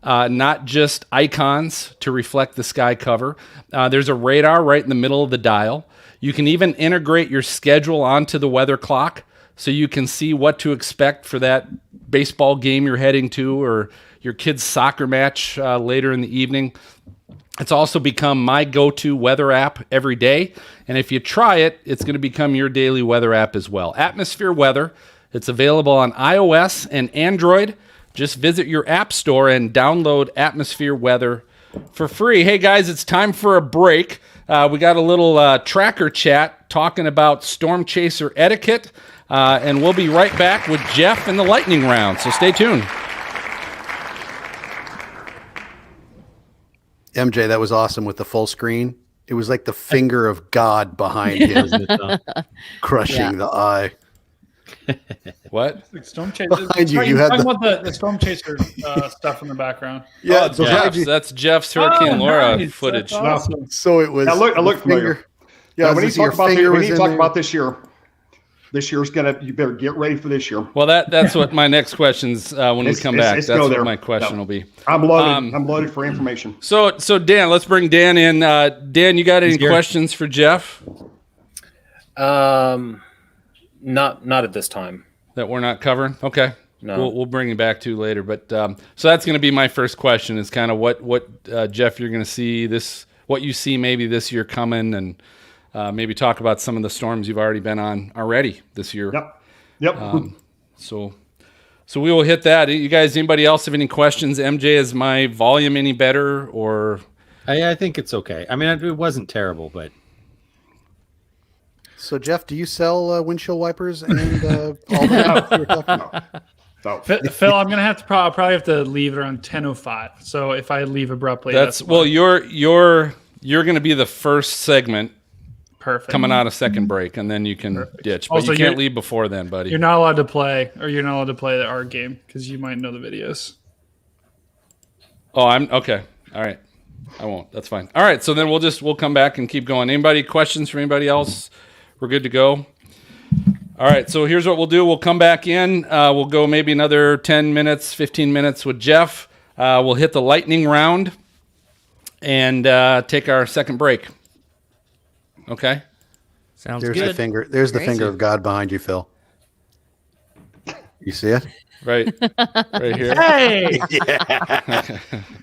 not just icons to reflect the sky cover. There's a radar right in the middle of the dial. You can even integrate your schedule onto the weather clock so you can see what to expect for that baseball game you're heading to or your kid's soccer match later in the evening. It's also become my go-to weather app every day. And if you try it, it's going to become your daily weather app as well. Atmosphere Weather. It's available on iOS and Android. Just visit your app store and download Atmosphere Weather for free. Hey, guys, it's time for a break. We got a little tracker chat talking about storm chaser etiquette. And we'll be right back with Jeff in the lightning round. So stay tuned. MJ, that was awesome with the full screen. It was like the finger of God behind him, crushing the eye. What? Storm chaser. Behind you, You're had talking about the storm chaser stuff in the background. Yeah, That's Jeff's Hurricane Laura nice. footage. That's awesome. So it was. I look familiar. Yeah, we need to talk about this year. This year's you better get ready for this year. Well, that's what my next question's when we come back. That's what my question will be. I'm loaded. I'm loaded for information. So Dan, let's bring Dan in. Dan, you got any questions for Jeff? Not at this time. That we're not covering? Okay. No. We'll bring you back to later. But so that's going to be my first question is kind of what Jeff, you're going to see what you see maybe this year coming, and maybe talk about some of the storms you've already been on already this year. Yep. So we will hit that. You guys, anybody else have any questions? MJ, is my volume any better, or? I think it's okay. I mean, it wasn't terrible, but. So, Jeff, do you sell windshield wipers and all that you were talking about? No. Phil, I'm gonna have to probably have to leave around 10:05. So if I leave abruptly, That's why. well, you're going to be the first segment Perfect. coming out of second break, and then you can ditch. But Also, you can't you're- leave before then, buddy. You're not allowed to play, or you're not allowed to play the art game because you might know the videos. Oh, I'm okay. All right, I won't. That's fine. All right, so then we'll come back and keep going. Anybody questions for anybody else? We're good to go. All right, so here's what we'll do. We'll come back in. We'll go maybe another 10 minutes, 15 minutes with Jeff. We'll hit the lightning round and take our second break. Okay. Sounds There's good. the finger. There's the Crazy. finger of God behind you, Phil. You see it? Right here. Hey,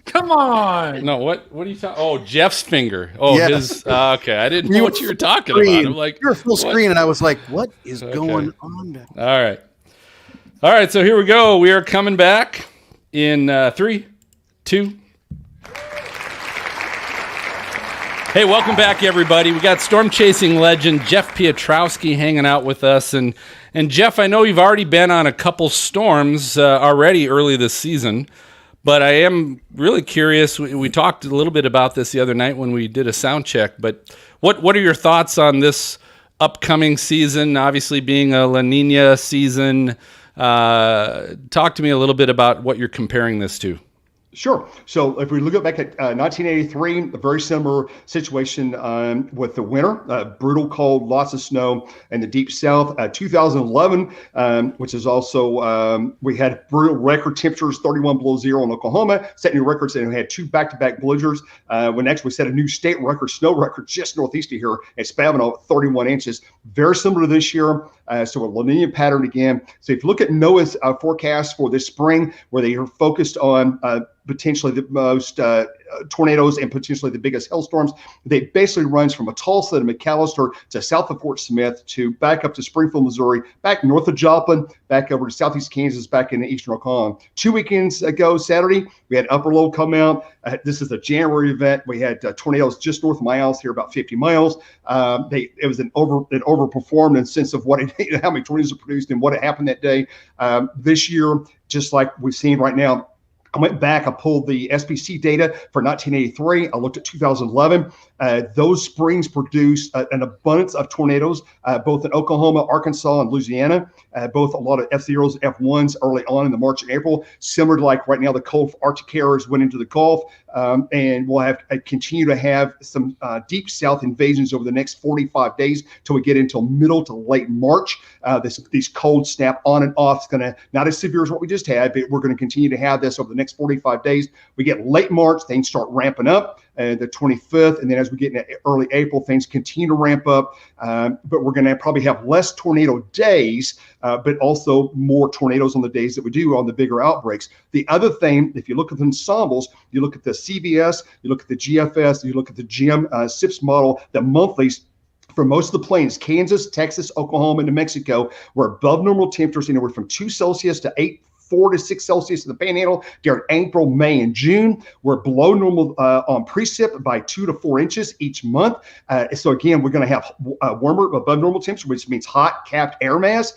come on! No, what are you talking? Oh, Jeff's finger. Oh, Yeah. his. Okay, I didn't know what you were talking about. I'm like, You're full what? screen, and I was like, "What is Okay. going on?" Back All right. So here we go. We are coming back in 3, 2. Hey, welcome back, everybody. We got storm chasing legend Jeff Piotrowski hanging out with us, and Jeff, I know you've already been on a couple storms already early this season, but I am really curious. We talked a little bit about this the other night when we did a sound check, but what are your thoughts on this upcoming season? Obviously, being a La Nina season, talk to me a little bit about what you're comparing this to. Sure. So if we look back at 1983, a very similar situation with the winter, brutal cold, lots of snow in the deep south. 2011, which is also, we had brutal record temperatures, 31 below zero in Oklahoma, set new records, and we had 2 back-to-back blizzards. When next we set a new state record, snow record just northeast of here at Spavino, 31 inches. Very similar to this year. So a La Nina pattern again. So if you look at NOAA's forecast for this spring, where they are focused on potentially the most tornadoes and potentially the biggest hailstorms, they basically runs from Tulsa to McAllister to south of Fort Smith to back up to Springfield, Missouri, back north of Joplin, back over to southeast Kansas, back into eastern Oklahoma. 2 weekends ago, Saturday, we had upper low come out. This is a January event. We had tornadoes just north of my house here, about 50 miles. It was it overperformed in the sense of how many tornadoes are produced and what had happened that day. This year, just like we've seen right now, I went back, I pulled the SPC data for 1983. I looked at 2011. Those springs produced an abundance of tornadoes, both in Oklahoma, Arkansas, and Louisiana, both a lot of F-Zeros, F1s early on in the March and April, similar to like right now the cold Arctic areas went into the Gulf, and we'll have continue to have some deep south invasions over the next 45 days till we get until middle to late March. These cold snap on and off. It's going to, not as severe as what we just had, but we're going to continue to have this over the next 45 days. We get late March, things start ramping up, the 25th, and then as we get into early April, things continue to ramp up, but we're going to probably have less tornado days, but also more tornadoes on the days that we do on the bigger outbreaks. The other thing, if you look at the ensembles, you look at the CBS, you look at the GFS, you look at the GM SIPS model, the monthlies, for most of the plains, Kansas, Texas, Oklahoma, and New Mexico, were above normal temperatures anywhere from 2 Celsius to 4 to 6 Celsius in the Panhandle during April, May, and June. We're below normal on precip by 2 to 4 inches each month. So again, we're going to have warmer, above normal temperature, which means hot capped air mass.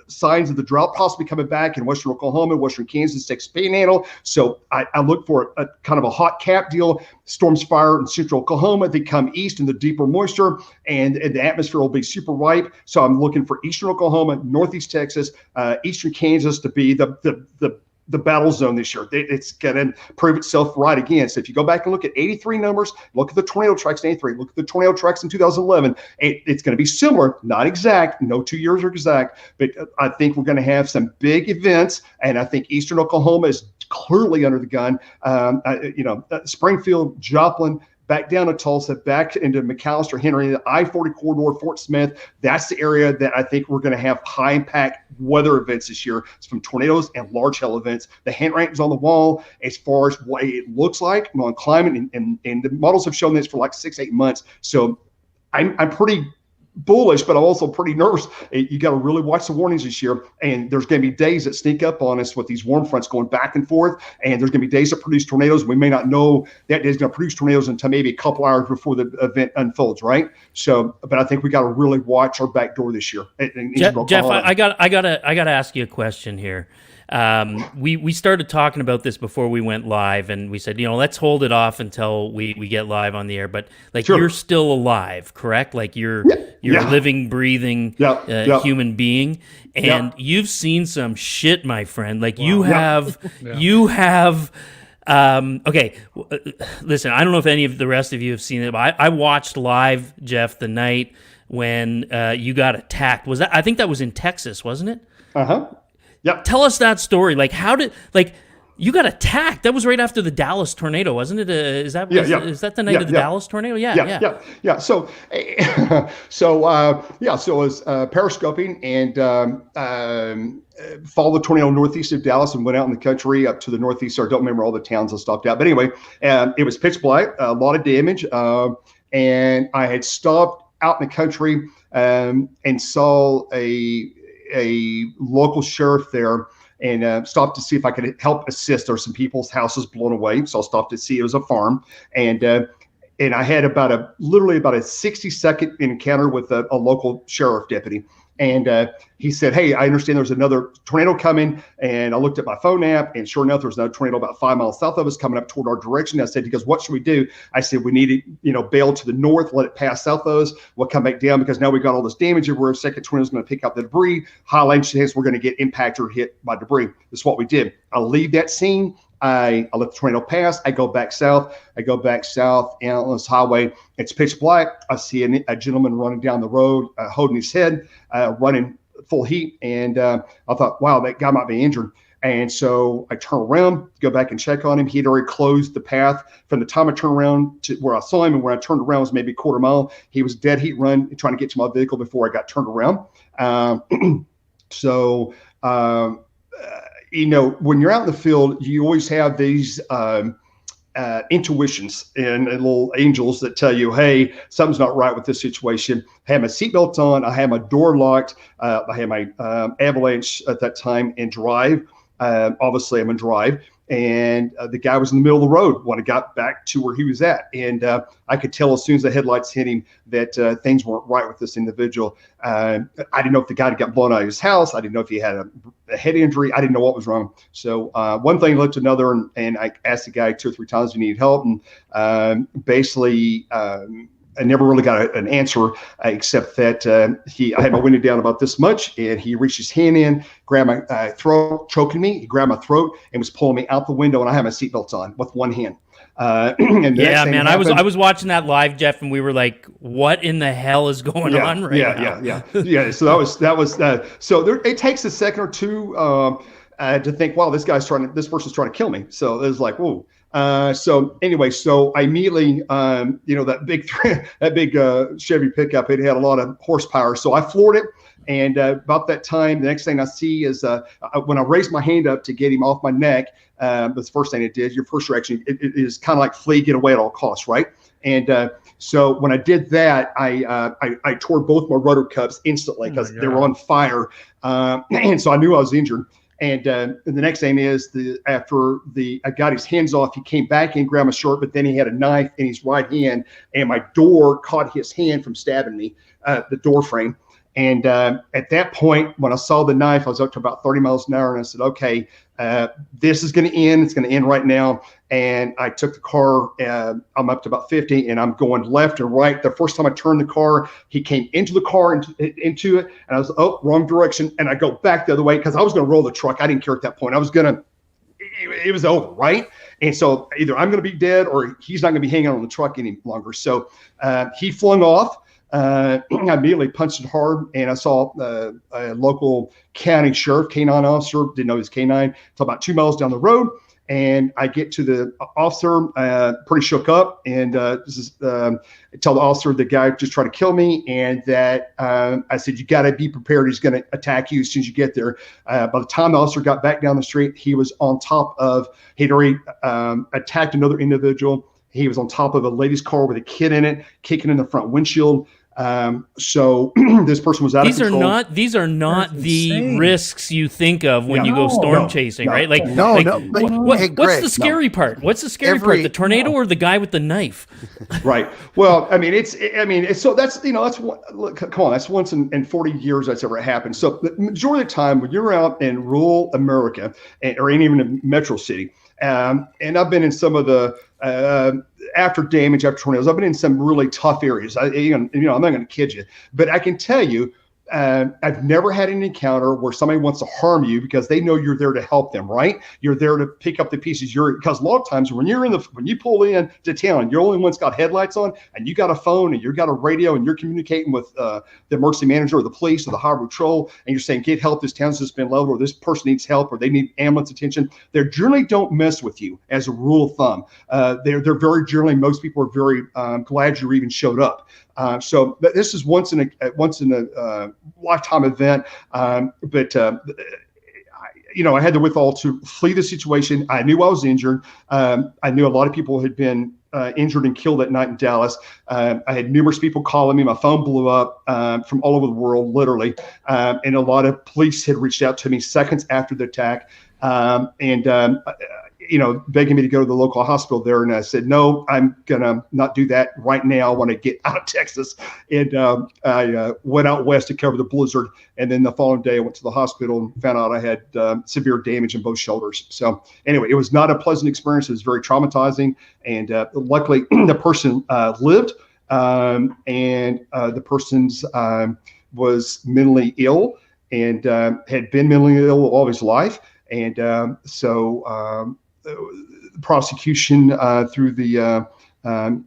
Signs of the drought possibly coming back in western Oklahoma, western Kansas, Texas Panhandle. So I look for a kind of a hot cap deal. Storms fire in central Oklahoma. They come east in the deeper moisture, and the atmosphere will be super ripe. So I'm looking for eastern Oklahoma, northeast Texas, eastern Kansas to be the battle zone this year. It's going to prove itself right again. So if you go back and look at 83 numbers, look at the tornado tracks in 83, look at the tornado tracks in 2011, it's going to be similar, not exact, no 2 years are exact, but I think we're going to have some big events, and I think eastern Oklahoma is clearly under the gun. Springfield, Joplin, back down to Tulsa, back into McAllister, Henry, the I-40 corridor, Fort Smith. That's the area that I think we're going to have high impact weather events this year. It's from tornadoes and large hail events. The hand rankings on the wall as far as what it looks like on climate, and the models have shown this for like 6-8 months. So I'm pretty bullish, but I'm also pretty nervous. You got to really watch the warnings this year. And there's going to be days that sneak up on us with these warm fronts going back and forth. And there's going to be days that produce tornadoes. We may not know that day is going to produce tornadoes until maybe a couple hours before the event unfolds, right? So, but I think we got to really watch our back door this year. Jeff, I gotta ask you a question here. We started talking about this before we went live, and we said, let's hold it off until we get live on the air. But you're still alive, correct? Like you're a living, breathing human being, and you've seen some shit, my friend. Like you have. Okay, listen, I don't know if any of the rest of you have seen it, but I watched live, Jeff, the night when you got attacked. I think that was in Texas, wasn't it? Uh-huh. Yep. Tell us that story. Like, you got attacked? That was right after the Dallas tornado, wasn't it? Is that the night of the Dallas tornado? Yeah. So, so I was periscoping and followed the tornado northeast of Dallas and went out in the country up to the northeast. I don't remember all the towns I stopped at, but anyway, it was pitch black, a lot of damage, and I had stopped out in the country and saw a local sheriff there and stopped to see if I could help assist. There were some people's houses blown away, so I stopped to see. It was a farm, and I had literally about a 60-second encounter with a local sheriff deputy. And he said, "Hey, I understand there's another tornado coming." And I looked at my phone app, and sure enough, there was another tornado about 5 miles south of us coming up toward our direction. He goes, "What should we do?" I said, "We need to, bail to the north, let it pass south of us. We'll come back down because now we got all this damage everywhere. Second tornado is going to pick up the debris. High line chance we're going to get impacted or hit by debris." That's what we did. I leave that scene. I let the tornado pass. I go back south on this highway. It's pitch black. I see a gentleman running down the road, holding his head, running full heat. And I thought, wow, that guy might be injured. And so I turn around, go back and check on him. He'd already closed the path from the time I turned around to where I saw him. And where I turned around was maybe a quarter mile. He was dead heat run, trying to get to my vehicle before I got turned around. When you're out in the field, you always have these intuitions and little angels that tell you, hey, something's not right with this situation. I had my seatbelt on. I had my door locked. I had my avalanche at that time and drive. Obviously, I'm in drive. And the guy was in the middle of the road when I got back to where he was at. And I could tell as soon as the headlights hit him that things weren't right with this individual. I didn't know if the guy had got blown out of his house. I didn't know if he had a head injury. I didn't know what was wrong. So one thing led to another. And I asked the guy 2 or 3 times if he needed help. And basically, I never really got an answer except that I had my window down about this much, and he reached his hand in, grabbed my throat, choking me. He grabbed my throat and was pulling me out the window, and I had my seatbelt on with one hand. Yeah, man, I was watching that live, Jeff, and we were like, "What in the hell is going on right now?" Yeah. So that was. So it takes a second or two to think, "Wow, this person's trying to kill me." So it was like, "Whoa." So anyway, so I immediately, that big Chevy pickup, it had a lot of horsepower. So I floored it. And about that time, the next thing I see is when I raised my hand up to get him off my neck, that's the first thing it did. Your first reaction it is kind of like flee, get away at all costs, right? And so when I did that, I tore both my rotor cups instantly because they were on fire. And so I knew I was injured. And the next thing is after I got his hands off, he came back and grabbed my shirt, but then he had a knife in his right hand, and my door caught his hand from stabbing me, the door frame. And at that point, when I saw the knife, I was up to about 30 miles an hour, and I said, okay, this is going to end. It's going to end right now. And I took the car. I'm up to about 50, and I'm going left and right. The first time I turned the car, he came into the car, into it, and I was, wrong direction. And I go back the other way because I was going to roll the truck. I didn't care at that point. It was over, right? And so either I'm going to be dead or he's not going to be hanging on the truck any longer. So he flung off. I immediately punched it hard, and I saw a local county sheriff, canine officer, didn't know he was canine, until about 2 miles down the road. And I get to the officer, pretty shook up, and tell the officer the guy just tried to kill me, and that I said, you got to be prepared. He's going to attack you as soon as you get there. By the time the officer got back down the street, he was on top of, he'd already attacked another individual. He was on top of a lady's car with a kid in it, kicking in the front windshield. So this person was out of control. These are not That's the insane. risks you think of when Yeah. you go storm No, chasing, no, right? Like, No, like, no, but hey, what's Greg, the scary part? What's the scary part? The tornado or the guy with the knife? Right. Well, I mean, so that's, that's one, look, come on, that's once in 40 years that's ever happened. So the majority of the time when you're out in rural America or even a metro city, and I've been in some of the, after tornadoes, I've been in some really tough areas. I'm not going to kid you, but I can tell you, I've never had an encounter where somebody wants to harm you because they know you're there to help them, right? You're there to pick up the pieces. Because a lot of times when you pull in to town, you're the only one's got headlights on, and you got a phone and you've got a radio, and you're communicating with the emergency manager or the police or the highway patrol, and you're saying, "Get help! This town's just been leveled, or this person needs help, or they need ambulance attention." They generally don't mess with you, as a rule of thumb. They're very generally. Most people are very glad you even showed up. So this is once in a lifetime event. But I had the wherewithal to flee the situation. I knew I was injured. I knew a lot of people had been injured and killed that night in Dallas. I had numerous people calling me. My phone blew up from all over the world, literally. And a lot of police had reached out to me seconds after the attack. Begging me to go to the local hospital there. And I said, no, I'm going to not do that right now. I want to get out of Texas. And I went out west to cover the blizzard. And then the following day I went to the hospital and found out I had severe damage in both shoulders. So anyway, it was not a pleasant experience. It was very traumatizing. And luckily the person lived, and the person's was mentally ill and had been mentally ill all of his life. And so the prosecution through the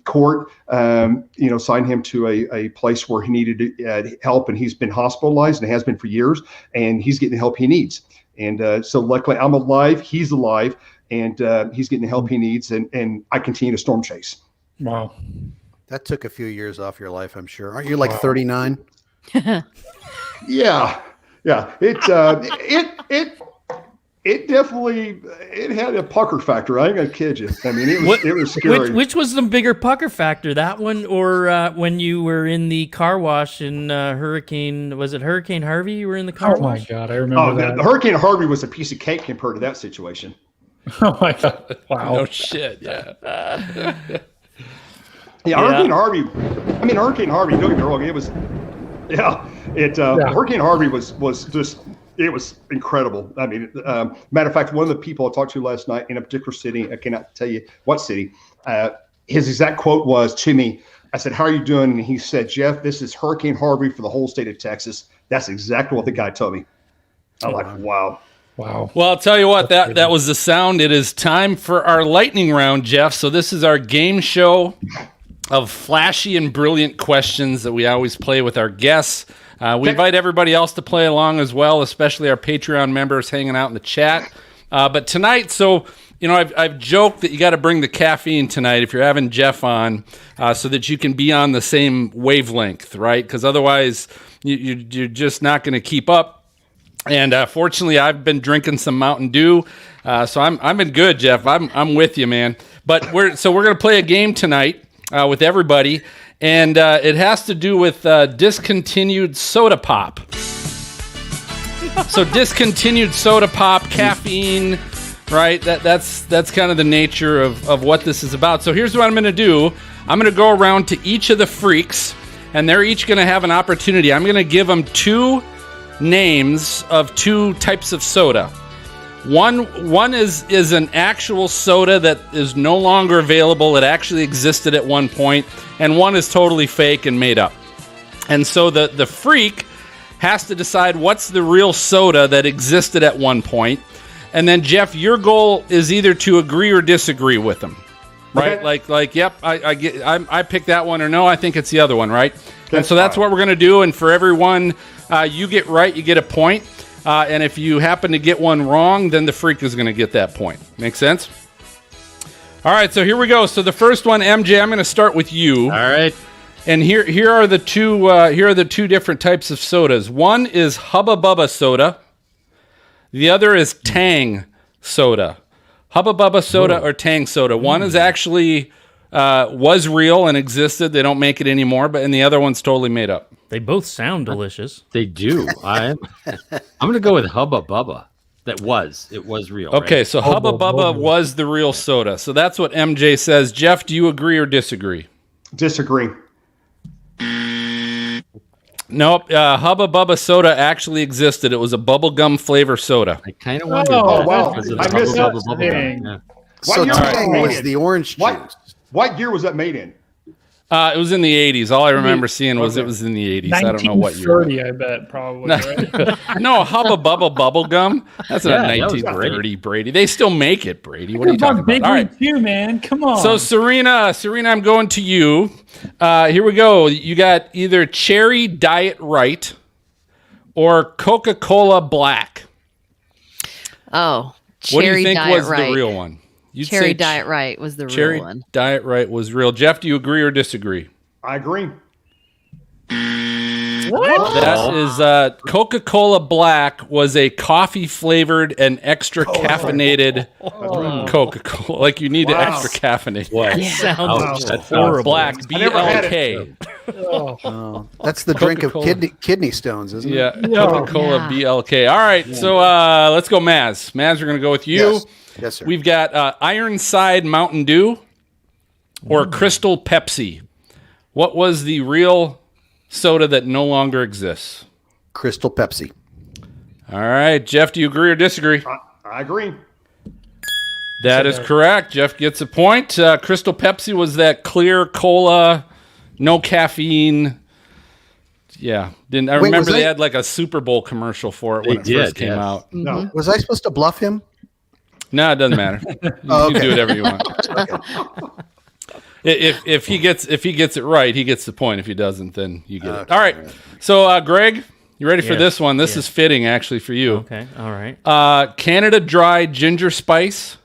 court, signed him to a place where he needed help, and he's been hospitalized and has been for years, and he's getting the help he needs. And so luckily I'm alive, he's alive, and he's getting the help he needs, and I continue to storm chase. Wow. That took a few years off your life, I'm sure. Aren't you like 39? Yeah. It definitely had a pucker factor. I ain't gonna kid you. I mean, it was scary. Which was the bigger pucker factor, that one or when you were in the car wash in Hurricane Harvey? You were in the car Oh my wash. God, I remember that. The Hurricane Harvey was a piece of cake compared to that situation. Oh my God! Wow. No shit. Yeah. Hurricane Harvey. I mean, Hurricane Harvey. Don't get me wrong. It was. Hurricane Harvey was just. It was incredible. I mean, matter of fact, one of the people I talked to last night in a particular city, I cannot tell you what city, his exact quote was to me, I said, "How are you doing?" And he said, "Jeff, this is Hurricane Harvey for the whole state of Texas." That's exactly what the guy told me. I'm like, wow. Wow. Well, I'll tell you what, that was the sound. It is time for our lightning round, Jeff. So this is our game show of flashy and brilliant questions that we always play with our guests. We invite everybody else to play along as well, especially our Patreon members hanging out in the chat. But tonight, I've joked that you got to bring the caffeine tonight if you're having Jeff on, so that you can be on the same wavelength, right? Because otherwise, you're just not going to keep up. And fortunately, I've been drinking some Mountain Dew, so I'm been good, Jeff. I'm with you, man. But we're going to play a game tonight with everybody. And it has to do with discontinued soda pop. So discontinued soda pop, caffeine, right? That's kind of the nature of what this is about. So here's what I'm going to do. I'm going to go around to each of the freaks, and they're each going to have an opportunity. I'm going to give them two names of two types of soda. One is an actual soda that is no longer available. It actually existed at one point, and one is totally fake and made up. And so the freak has to decide what's the real soda that existed at one point. And then Jeff, your goal is either to agree or disagree with them, right? Okay. Like, yep, I picked that one, or no, I think it's the other one, right? And so that's what we're gonna do. And for everyone you get right, you get a point. And if you happen to get one wrong, then the freak is going to get that point. Make sense? All right, so here we go. So the first one, MJ, I'm going to start with you. All right. And here are the two different types of sodas. One is Hubba Bubba soda. The other is Tang soda. Hubba Bubba soda or Tang soda. One is actually was real and existed. They don't make it anymore, and the other one's totally made up. They both sound delicious. They do. I'm going to go with Hubba Bubba. It was real. Okay, right? so Hubba Bubba was the real soda. So that's what MJ says. Jeff, do you agree or disagree? Disagree. Nope. Hubba Bubba soda actually existed. It was a bubblegum flavor soda. I kind of wondered. Oh, that wow. because of the I Hubba missed Bubba that. bubble Dang. gum. Yeah. So year was that Tang made was in? the orange juice. What year was that made in? It was in the 80s. All I remember seeing was it was in the 80s. I don't know what year. 1930, I bet, probably. Right? No, Hubba Bubba bubblegum. That's not Yeah, that was 1930, Brady. They still make it, Brady. What are you talking about? Big All right. review, man. Come on. So Serena, I'm going to you. Here we go. You got either Cherry Diet Right or Coca-Cola Black. Oh, What do you Cherry think Diet was Right. the real one? You'd Cherry say Diet Right was the Cherry real one. Diet Right was real. Jeff, do you agree or disagree? I agree. what? That is Coca-Cola Black was a coffee-flavored and extra caffeinated Coca-Cola. Like you need to Wow. extra caffeinate. What? Sounds That's horrible. Black, I never had BLK. Oh. That's the drink of Coca-Cola. kidney stones, isn't it? Yeah, Coca-Cola Yeah. BLK. All right, so let's go, Maz. Maz, we're going to go with you. Yes. Yes, sir. We've got Ironside Mountain Dew or Crystal Pepsi. What was the real soda that no longer exists? Crystal Pepsi. All right, Jeff, do you agree or disagree? I agree. That is correct. Jeff gets a point. Crystal Pepsi was that clear cola, no caffeine. Yeah, I Wait, remember was they I- had like a Super Bowl commercial for it when it They first did, came yes. out. No. Was I supposed to bluff him? No, it doesn't matter. You Oh, can do okay. whatever you want. If he gets it right, he gets the point. If he doesn't, then you get it. All right. So, Greg, you ready for Yes, this one? This yes. is fitting actually for you. Okay, all right. Canada Dry Ginger Spice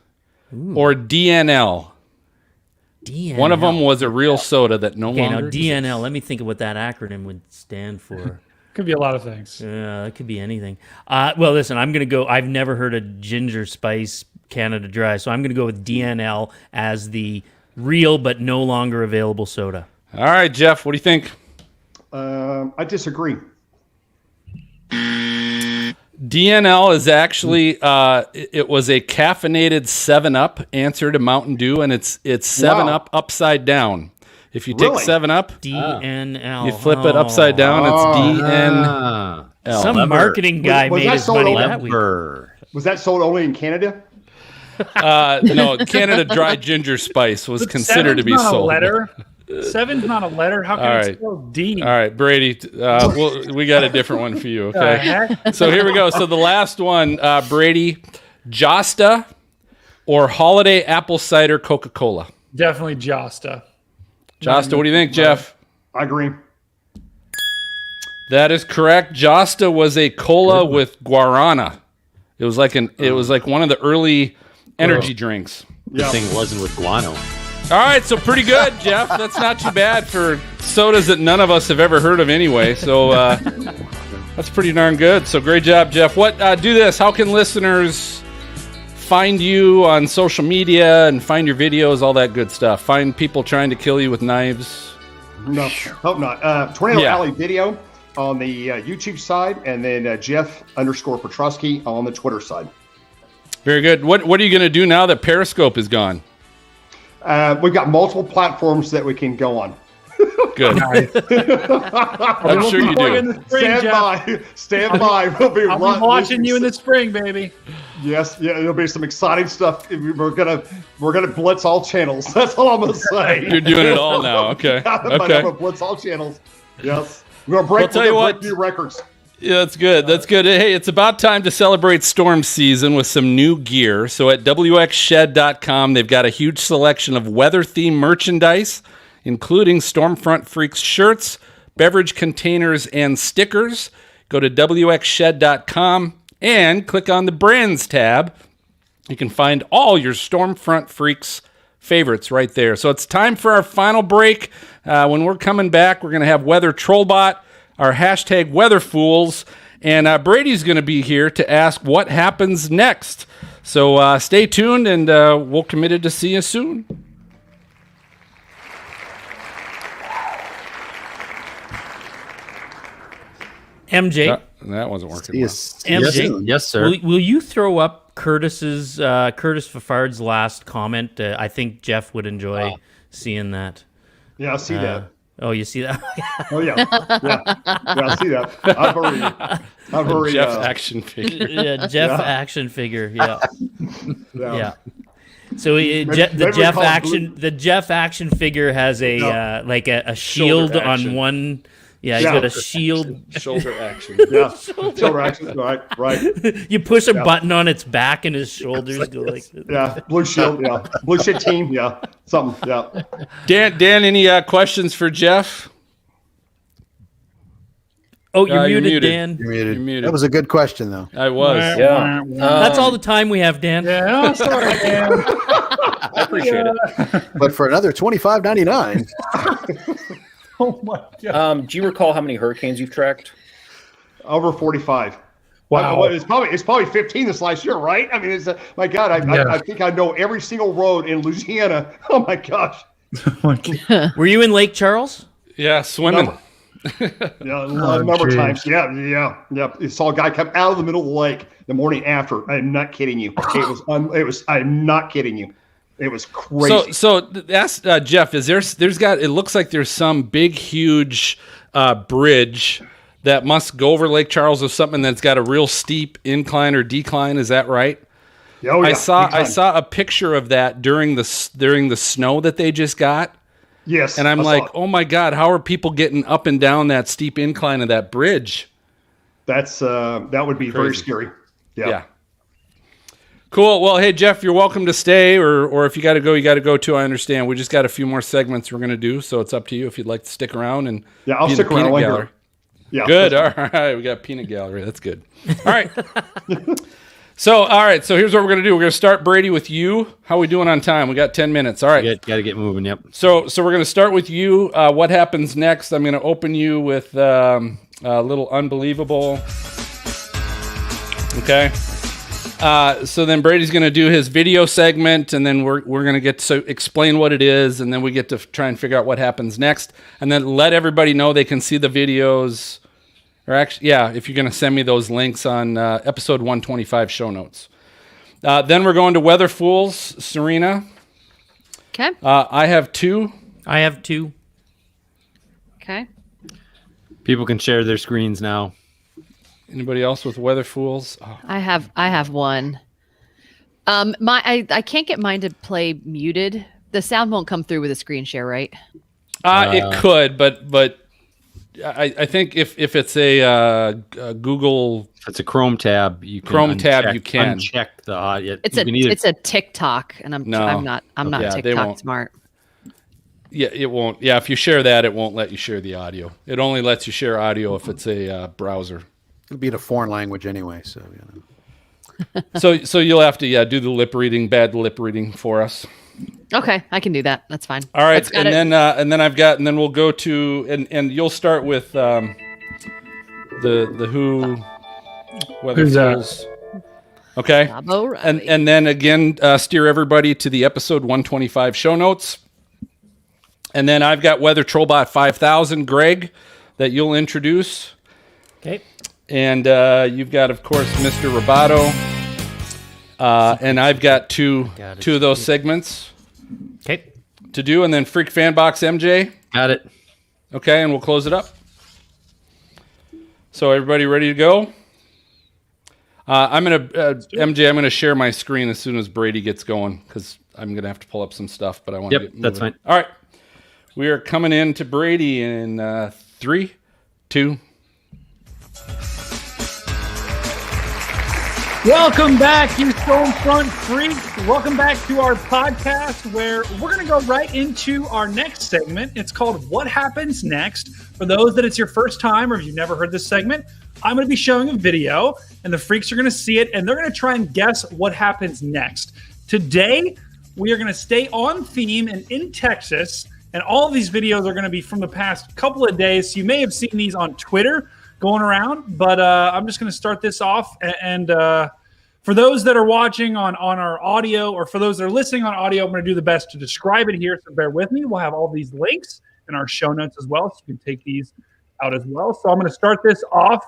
or DNL. DNL. One of them was a real soda that no Okay, now longer. DNL. Let me think of what that acronym would stand for. Could be a lot of things. It could be anything. Well, listen, I'm going to go. I've never heard of Ginger Spice Canada Dry, so I'm going to go with DNL as the real but no longer available soda. All right, Jeff, what do you think? I disagree. DNL is actually it was a caffeinated 7-Up answer to Mountain Dew, and it's 7-Up upside down. If you take Really? 7-Up, DNL. you flip it upside down, it's DNL. Ah, Some marketing guy Was made that his sold money on that week. Lever. Was that sold only in Canada? No, Canada Dry Ginger Spice was considered to be Seven's not sold. A letter. 7's not a letter. How can All it right. spell D? All right, Brady, we got a different one for you, The okay? heck? So here we go. So the last one, Brady, Josta or Holiday Apple Cider Coca-Cola? Definitely Josta. Josta, what do you think, Jeff? I agree. That is correct. Josta was a cola with guarana. It was like one of the early energy drinks. The thing wasn't with guano. All right, so pretty good, Jeff. That's not too bad for sodas that none of us have ever heard of anyway. So that's pretty darn good. So great job, Jeff. What do this? How can listeners find you on social media and find your videos, all that good stuff? Find people trying to kill you with knives. No, hope not. Tornado Yeah. Alley video on the YouTube side, and then Jeff_Piotrowski on the Twitter side. Very good. What are you going to do now that Periscope is gone? We've got multiple platforms that we can go on. Good. I'm sure you Plug in do. the spring, Jeff. Stand by. We'll be I'll be watching you in the spring, baby. Yes, yeah, there'll be some exciting stuff. We're gonna blitz all channels. That's all I'm gonna say. You're doing it all now. Okay. I'm Okay. gonna blitz all channels. Yes, we're gonna break. I'll tell you we're gonna what. break new records. Yeah, that's good. That's good. Hey, it's about time to celebrate storm season with some new gear. So at WXShed.com, they've got a huge selection of weather-themed merchandise, including Stormfront Freaks shirts, beverage containers, and stickers. Go to WXShed.com and click on the Brands tab. You can find all your Stormfront Freaks favorites right there. So it's time for our final break. When we're coming back, we're going to have Weather Trollbot, our hashtag Weather Fools, and Brady's going to be here to ask what happens next. So stay tuned, and we're committed to see you soon. MJ. That wasn't working. See you- Well. see you MJ. soon. Yes, sir. Will you throw up Curtis Fafard's last comment? I think Jeff would enjoy seeing that. Yeah, I see that. Oh, you see that? Oh yeah, I see that. I've already. Jeff action figure. Yeah, Jeff action figure. Yeah. Yeah. So maybe we call it the Jeff action figure has a like a shield Shoulder on action. one. Yeah, he's Yeah. got a shield. Shoulder action. Yeah, shoulder action. Right. You push a button on its back and his shoulders go like this. Yeah, blue shield. Yeah, blue shit team. Yeah, something. Yeah. Dan, any questions for Jeff? Oh, you're You're muted, muted. Dan. You're muted. You're muted. That was a good question, though. I was. Yeah. That's all the time we have, Dan. Yeah, sorry, Dan. I appreciate it. But for another $25.99, Oh my god! Do you recall how many hurricanes you've tracked? Over 45. Wow. Well, it's probably 15 this last year, right? I mean, it's my God. I think I know every single road in Louisiana. Oh my gosh. Oh my god. Were you in Lake Charles? Yeah, swimming. Yeah, a number of geez. times. Yeah. I saw a guy come out of the middle of the lake the morning after. I'm not kidding you. It was. I'm not kidding you. It was crazy. So that's Jeff. It looks like there's some big, huge bridge that must go over Lake Charles or something that's got a real steep incline or decline. Is that right? Oh, yeah. I saw Big time. a picture of that during the snow that they just got, Yes. and I'm I saw like, it. oh my God, how are people getting up and down that steep incline of that bridge? That would be very Crazy. scary. Yeah. Cool. Well, hey Jeff, you're welcome to stay, or if you got to go, you got to go too. I understand. We just got a few more segments we're gonna do, so it's up to you if you'd like to stick around and Yeah, I'll be in the stick around. peanut I like gallery. her. Yeah. Good. All right. We got peanut gallery. That's good. All right. So here's what we're going to do. We're going to start, Brady, with you. How are we doing on time? We got 10 minutes. All right. Got to get moving. Yep. So we're going to start with you. What happens next? I'm going to open you with a little unbelievable. Okay. So then Brady's going to do his video segment, and then we're going to get to explain what it is, and then we get to try and figure out what happens next, and then let everybody know they can see the videos. Or actually, yeah, if you're going to send me those links on episode 125 show notes. Then we're going to Weather Fools, Serena. Okay. I have two. I have two. Okay. People can share their screens now. Anybody else with Weather Fools? Oh, I have one. I can't get mine to play muted. The sound won't come through with a screen share, right? it could, but I think if it's a Google If it's a Chrome tab, you can Chrome tab, you can. uncheck the audio. It's You can either- it's a TikTok, and I'm not Yeah, they TikTok won't. smart. Yeah, it won't. Yeah, if you share that, it won't let you share the audio. It only lets you share audio if it's a browser. it'll be in a foreign language anyway. So, So you'll have to do the bad lip reading for us. Okay, I can do that. That's fine. All right, That's got and then we'll go to and you'll start with the Who Weather Who's that? Fools. Okay. Bob O'Reilly. And then again, steer everybody to the episode 125 show notes. And then I've got Weather Trollbot 5000, Greg, that you'll introduce. Okay. And you've got, of course, Mr. Roboto. And I've got two of those segments Okay. to do. And then Freak Fanbox MJ. Got it. Okay, and we'll close it up. So everybody ready to go? I'm going to, MJ, I'm going to share my screen as soon as Brady gets going because I'm going to have to pull up some stuff, but I want to Yep, get that's moving. fine. All right. We are coming in to Brady in 3, 2. Welcome back, you Stormfront freaks. Welcome back to our podcast where we're going to go right into our next segment. It's called What Happens Next. For those that it's your first time or if you've never heard this segment, I'm going to be showing a video and the freaks are going to see it and they're going to try and guess what happens next. Today, we are going to stay on theme and in Texas, and all of these videos are going to be from the past couple of days. So you may have seen these on Twitter going around, but I'm just going to start this off. And for those that are watching on our audio, or for those that are listening on audio, I'm going to do the best to describe it here. So bear with me. We'll have all these links in our show notes as well, so you can take these out as well. So I'm going to start this off.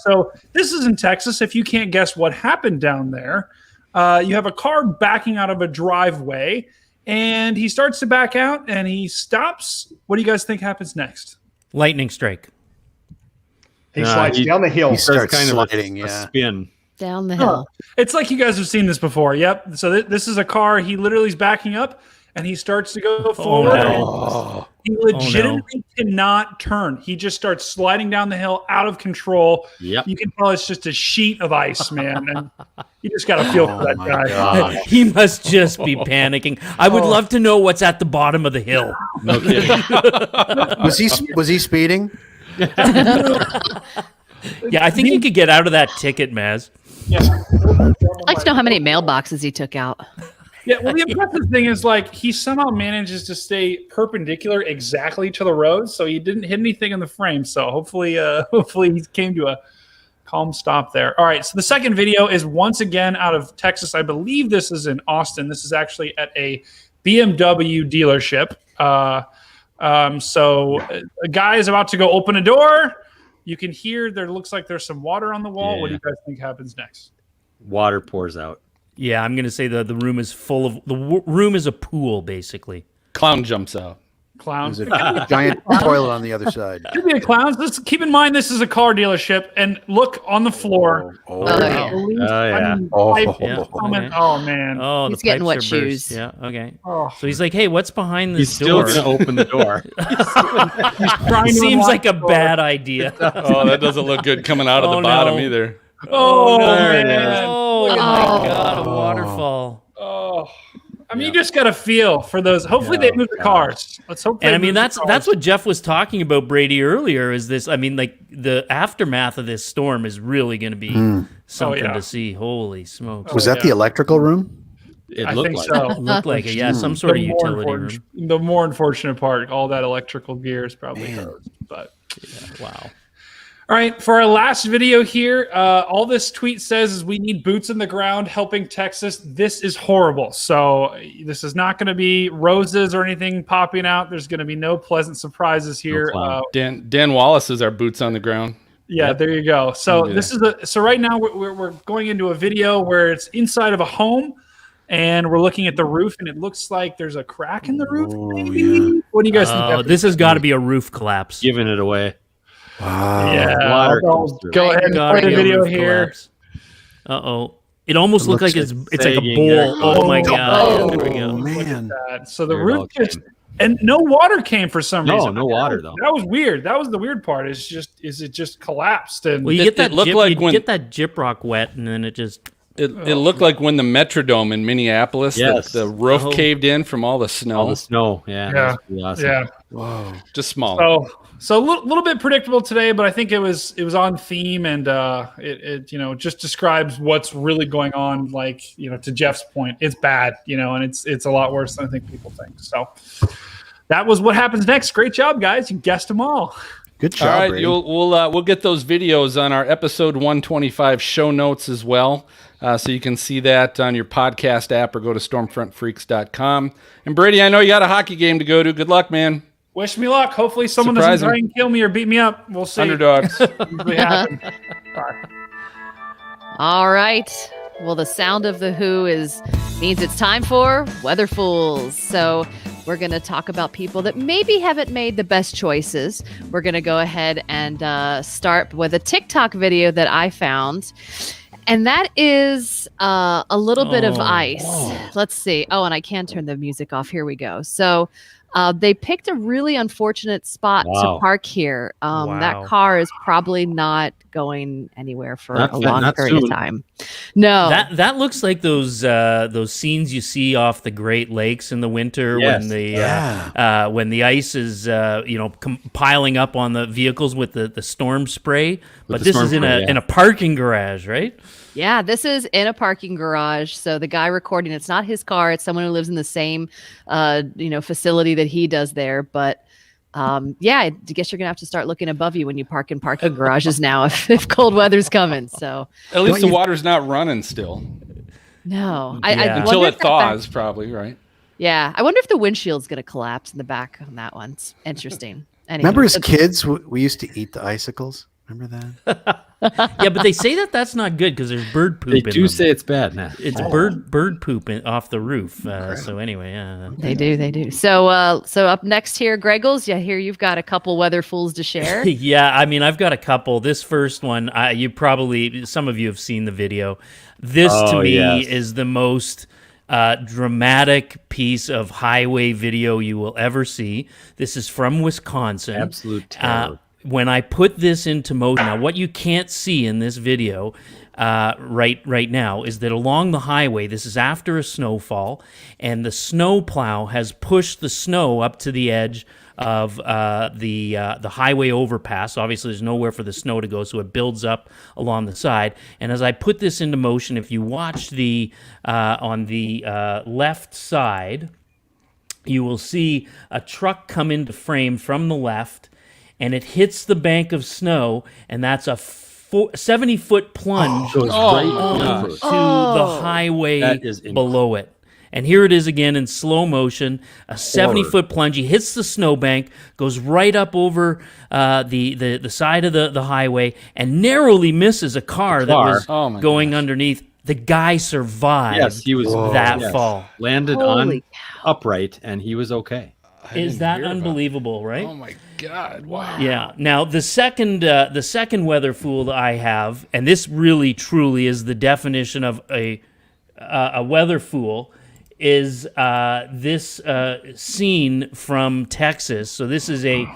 So this is in Texas. If you can't guess what happened down there, you have a car backing out of a driveway, and he starts to back out, and he stops. What do you guys think happens next? Lightning strike. He slides down the hill. He starts kind sliding, of a yeah. spin. Down the hill. It's like you guys have seen this before. Yep. So this is a car. He literally is backing up, and he starts to go forward. no. He legitimately cannot turn. He just starts sliding down the hill out of control. Yep. You can tell it's just a sheet of ice, man. And you just got to feel for that guy. He must just be panicking. I would love to know what's at the bottom of the hill. No kidding. Was he speeding? Yeah, I think you could get out of that ticket, Maz. Yeah. I'd like to know how many mailboxes he took out. Yeah, well, the impressive thing is, like, he somehow manages to stay perpendicular exactly to the road, so he didn't hit anything in the frame. So hopefully he came to a calm stop there. All right, so the second video is once again out of Texas. I believe this is in Austin. This is actually at a BMW dealership. So a guy is about to go open a door. You can hear there looks like there's some water on the wall. Yeah. What do you guys think happens next? Water pours out. Yeah, I'm going to say the room is full of room is a pool basically. Clown jumps out. Clowns. There's a giant toilet on the other side. Could be a clown. Just keep in mind this is a car dealership, and look on the floor. Oh, yeah. yeah. Yeah, okay. Oh man. Oh, He's the getting pipes wet are burst. shoes. Yeah, okay. Oh. So he's like, "Hey, what's behind He's this still door?" going to open the door. Trying to Seems unlock like a the door. bad idea. Oh, that doesn't look good coming out of Oh, the bottom no. either. Oh, there it man. Oh my God, a waterfall. Oh. I mean, you just got to feel for those. Hopefully, they move the cars. Let's hope. And they I mean, move the that's cars. what Jeff was talking about, Brady, earlier. Is this? I mean, like the aftermath of this storm is really going to be something yeah. to see. Holy smokes! Was that the electrical room? It I looked think like so. Looked like it. Yeah, some sort of utility room. The more unfortunate part, all that electrical gear is probably hers. But Wow. all right, for our last video here, all this tweet says is we need boots in the ground helping Texas. This is horrible. So this is not going to be roses or anything popping out. There's going to be no pleasant surprises here. clown. Dan Wallace is our boots on the ground. Yeah, there you go. So Yeah. this is so right now we're going into a video where it's inside of a home, and we're looking at the roof, and it looks like there's a crack in the roof. Maybe. What do you guys think? Oh, happens? this has got to be a roof collapse. giving it away. Wow. Yeah, Water I'll comes through. go ahead and Gotta play the be a video roof here. collapse. Uh-oh. It almost looked like looks it's like a sagging bowl. there. Oh my God. Oh, There we Oh, go. man. So the There it all roof just came. and no water came for some No, reason. no water, though. That was weird. That was the weird part. Is it just collapsed and Well, you It- get that it looked gyp, like you when- get that gyprock wet, and then it just It looked like when the Metrodome in Minneapolis, Yes. the roof Oh. caved in from all the snow. All the snow. Yeah. Yeah. that was pretty awesome. yeah. Whoa. Just small. So a little bit predictable today, but I think it was on theme, and it just describes what's really going on. Like, to Jeff's point, it's bad, and it's a lot worse than I think people think. So that was what happens next. Great job, guys! You guessed them all. Good job, All right, Brady. we'll get those videos on our episode 125 show notes as well. So you can see that on your podcast app or go to stormfrontfreaks.com. And Brady, I know you got a hockey game to go to. Good luck, man. Wish me luck. Hopefully, someone Surprise doesn't try him. and kill me or beat me up. We'll see. Underdogs. Usually happen. Bye. All right. Well, the sound of the Who means it's time for Weather Fools. So we're going to talk about people that maybe haven't made the best choices. We're going to go ahead and start with a TikTok video that I found. And that is a little bit of ice. Let's see. Oh, and I can turn the music off. Here we go. So they picked a really unfortunate spot to Wow. park here. Wow. That car is probably not going anywhere for Not- a long not period soon. of time. No. that looks like those scenes you see off the Great Lakes in the winter Yes. when the Yeah. when the ice is piling up on the vehicles with the storm spray. But the this storm is in spray, a yeah. in a parking garage, right? Yeah, this is in a parking garage. So the guy recording, it's not his car. It's someone who lives in the same, facility that he does there. But I guess you're gonna have to start looking above you when you park in parking garages now if cold weather's coming. So At least the water's not running still. no, Yeah. I Until wonder it if that back- thaws, probably, right? Yeah, I wonder if the windshield's gonna collapse in the back on that one. It's interesting. Remember as kids, we used to eat the icicles? Remember that? Yeah, but they say that that's not good because there's bird poop They in do them. say it's bad now. It's bird poop off the roof. So anyway, They do. So up next here, Greggles, yeah, here you've got a couple weather fools to share. yeah, I mean, I've got a couple. This first one, some of you have seen the video. This to me is the most dramatic piece of highway video you will ever see. This is from Wisconsin. Absolute terror. When I put this into motion, now what you can't see in this video right now is that along the highway, this is after a snowfall, and the snow plow has pushed the snow up to the edge of the highway overpass. Obviously, there's nowhere for the snow to go, so it builds up along the side. And as I put this into motion, if you watch on the left side, you will see a truck come into frame from the left, and it hits the bank of snow, and that's a 70-foot plunge Goes right onto over. the highway That is below it. And here it is again in slow motion, a 70-foot plunge. He hits the snowbank, goes right up over the side of the highway, and narrowly misses a car that was going underneath. The guy survived. Yes, he was fall. Landed Holy upright, and he was okay. Is that unbelievable, right? Oh my God! Wow. Yeah. Now the second weather fool that I have, and this really truly is the definition of a weather fool, is this scene from Texas. So this is a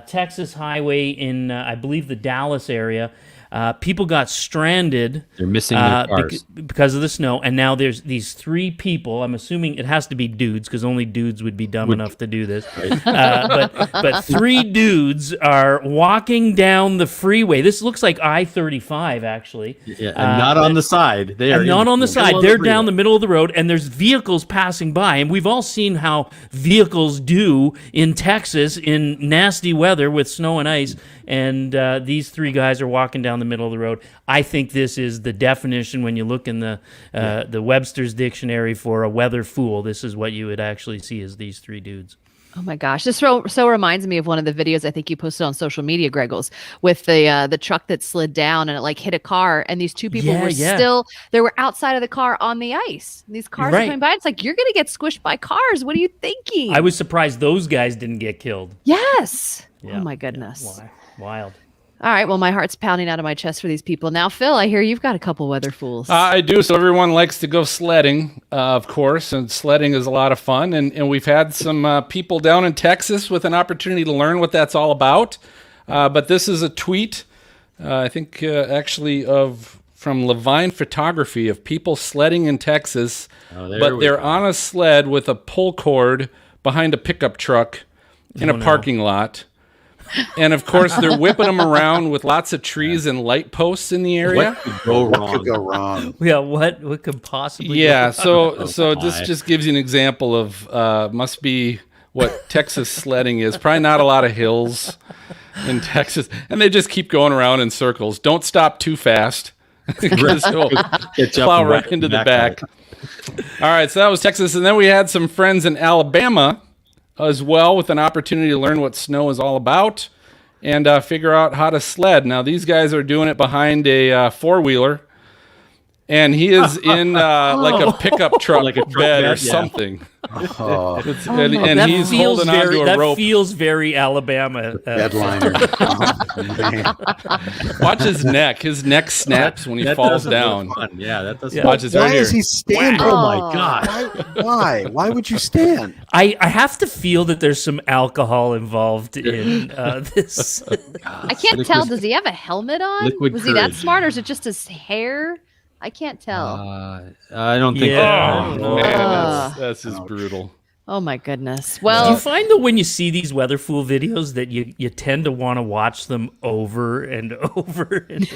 Texas highway in I believe the Dallas area. People got stranded. They're missing their cars. Because of the snow, and now there's these three people. I'm assuming it has to be dudes because only dudes would be dumb enough to do this. But three dudes are walking down the freeway. This looks like I-35 actually. Yeah, and not on the side. They are not on the side. They're down the freeway. middle of the road, and there's vehicles passing by. And we've all seen how vehicles do in Texas in nasty weather with snow and ice. And these three guys are walking down the middle of the road. I think this is the definition when you look in the Webster's dictionary for a weather fool. This is what you would actually see as these three dudes. Oh my gosh, this so reminds me of one of the videos I think you posted on social media, Greggles, with the truck that slid down and it like hit a car, and these two people they were outside of the car on the ice. And these cars are coming by. It's like, you're gonna get squished by cars. What are you thinking? I was surprised those guys didn't get killed. Yes. Yeah. Oh my goodness. Yeah. Wild. All right. Well, my heart's pounding out of my chest for these people. Now, Phil, I hear you've got a couple weather fools. I do. So everyone likes to go sledding, of course, and sledding is a lot of fun. And we've had some people down in Texas with an opportunity to learn what that's all about. But this is a tweet, I think, actually from Levine Photography of people sledding in Texas. They're on a sled with a pull cord behind a pickup truck in a parking lot. And of course, they're whipping them around with lots of trees and light posts in the area. What could go wrong? What could go wrong? Yeah, what could possibly Yeah, go wrong? so this just gives you an example of must be what Texas sledding is. Probably not a lot of hills in Texas, and they just keep going around in circles. Don't stop too fast because it'll plow right into the back. All right, so that was Texas, and then we had some friends in Alabama as well with an opportunity to learn what snow is all about and figure out how to sled. Now, these guys are doing it behind a four-wheeler, and he is in like a pickup truck, like a truck bed or bed, soming. Oh, And he's holding onto a rope. That feels very Alabama. headliner. Watch his neck. His neck snaps when he That falls doesn't down. look fun. Yeah, that doesn't. Watch his right Why here. is he standing? Oh my God! Why? Why would you stand? I have to feel that there's some alcohol involved in this. I can't tell. Does he have a helmet on? Liquid Was he that courage. smart, or is it just his hair? I can't tell. I don't think. Yeah. Oh, man, that's just brutal. Oh my goodness. Do you Well, find that when you see these weather fool videos that you tend to want to watch them over and over and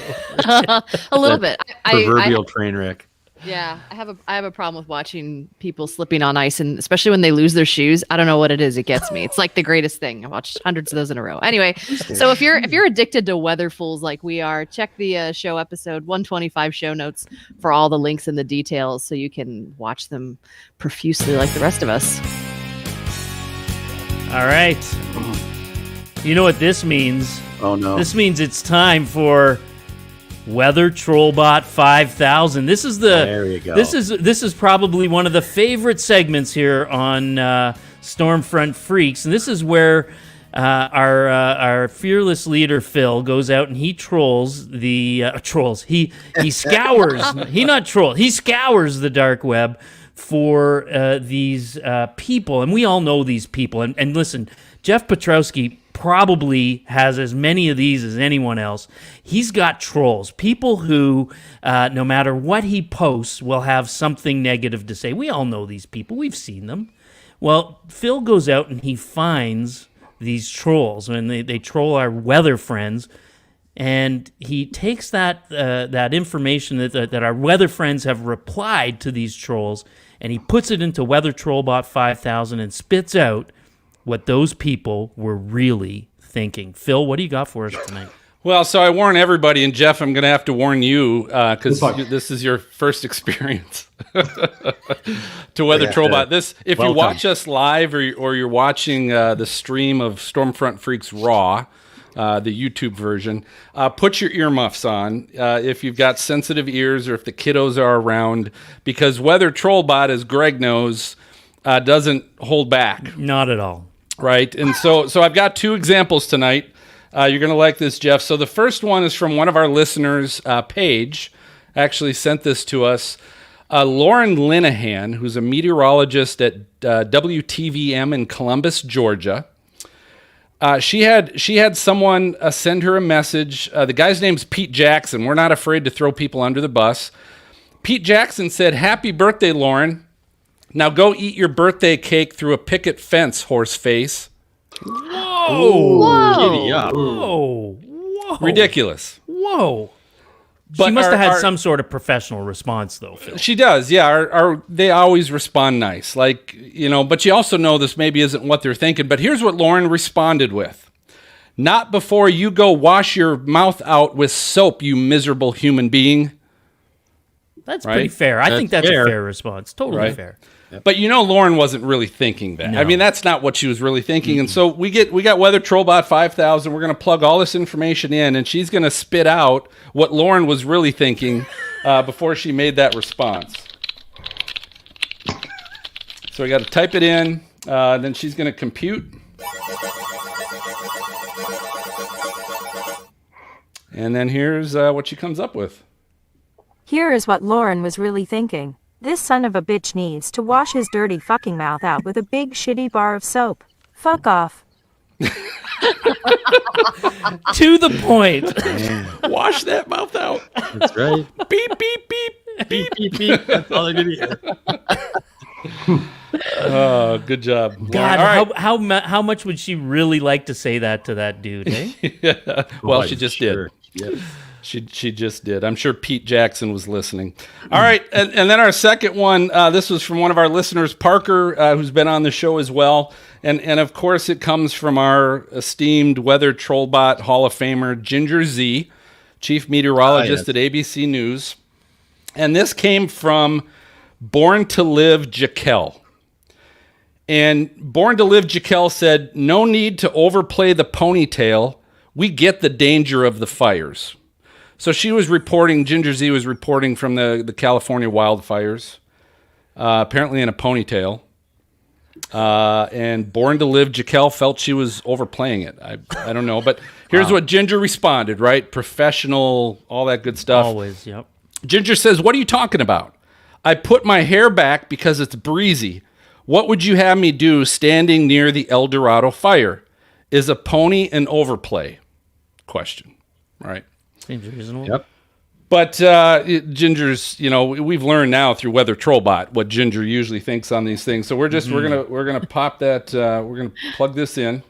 over? a little bit. Proverbial train wreck. Yeah, I have a problem with watching people slipping on ice, and especially when they lose their shoes. I don't know what it is. It gets me. It's like the greatest thing. I've watched hundreds of those in a row. Anyway, so if you're addicted to weather fools like we are, check the show episode 125 show notes for all the links and the details, so you can watch them profusely like the rest of us. All right. You know what this means? Oh no. This means it's time for Weather Trollbot 5000. This is There you go. This is probably one of the favorite segments here on Stormfront Freaks, and this is where our fearless leader Phil goes out and he trolls the trolls. He scours. He scours the dark web for these people, and we all know these people. And listen, Jeff Piotrowski probably has as many of these as anyone else. He's got trolls, people who, no matter what he posts, will have something negative to say. We all know these people. We've seen them. Well, Phil goes out and he finds these trolls, and they troll our weather friends, and he takes that information that our weather friends have replied to these trolls, and he puts it into Weather Trollbot 5000 and spits out what those people were really thinking. Phil, what do you got for us tonight? Well, so I warn everybody, and Jeff, I'm going to have to warn you because this is your first experience to Weather Trollbot. If you watch us live or you're watching the stream of Stormfront Freaks Raw, the YouTube version, put your earmuffs on if you've got sensitive ears or if the kiddos are around, because Weather Trollbot, as Greg knows, doesn't hold back. Not at all. Right, and so I've got two examples tonight. You're going to like this, Jeff. So the first one is from one of our listeners, Paige, actually sent this to us. Lauren Linehan, who's a meteorologist at WTVM in Columbus, Georgia. She had someone send her a message. The guy's name's Pete Jackson. We're not afraid to throw people under the bus. Pete Jackson said, "Happy birthday, Lauren. Now go eat your birthday cake through a picket fence, horse face." Whoa! Giddy up. Whoa! Whoa! Ridiculous. Whoa! But she must have had some sort of professional response, though, Phil. She does, yeah. They always respond nice, but you also know this maybe isn't what they're thinking. But here's what Lauren responded with: "Not before you go wash your mouth out with soap, you miserable human being." That's pretty fair. I think that's a fair response. Totally fair. Yep. But Lauren wasn't really thinking that. No. I mean, that's not what she was really thinking. Mm-hmm. And so we got Weather Trollbot 5000. We're going to plug all this information in, and she's going to spit out what Lauren was really thinking before she made that response. So we got to type it in. Then she's going to compute. And then here's what she comes up with. Here is what Lauren was really thinking. This son of a bitch needs to wash his dirty fucking mouth out with a big shitty bar of soap. Fuck off. To the point. Wash that mouth out. That's right. Beep, beep, beep. Beep, beep, beep. That's all I did hear. Oh, good job. God, right. how much would she really like to say that to that dude, eh? Yeah. Well, she just did. Yep. She just did. I'm sure Pete Jackson was listening. All right, and then our second one, this was from one of our listeners, Parker, who's been on the show as well. And of course, it comes from our esteemed Weather Trollbot Hall of Famer, Ginger Z, chief meteorologist at ABC News. And this came from Born to Live Jaquel. And Born to Live Jaquel said, "No need to overplay the ponytail. We get the danger of the fires." So she was reporting, Ginger Z was reporting from the California wildfires, apparently in a ponytail. And Born to Live Jaquel felt she was overplaying it. I don't know, but here's what Ginger responded, right? Professional, all that good stuff. Always, yep. Ginger says, "What are you talking about? I put my hair back because it's breezy. What would you have me do standing near the El Dorado fire? Is a pony an overplay?" Question, right? Seems reasonable. Yep. But Ginger's, we've learned now through Weather Trollbot what Ginger usually thinks on these things. So we're gonna pop that. We're gonna plug this in,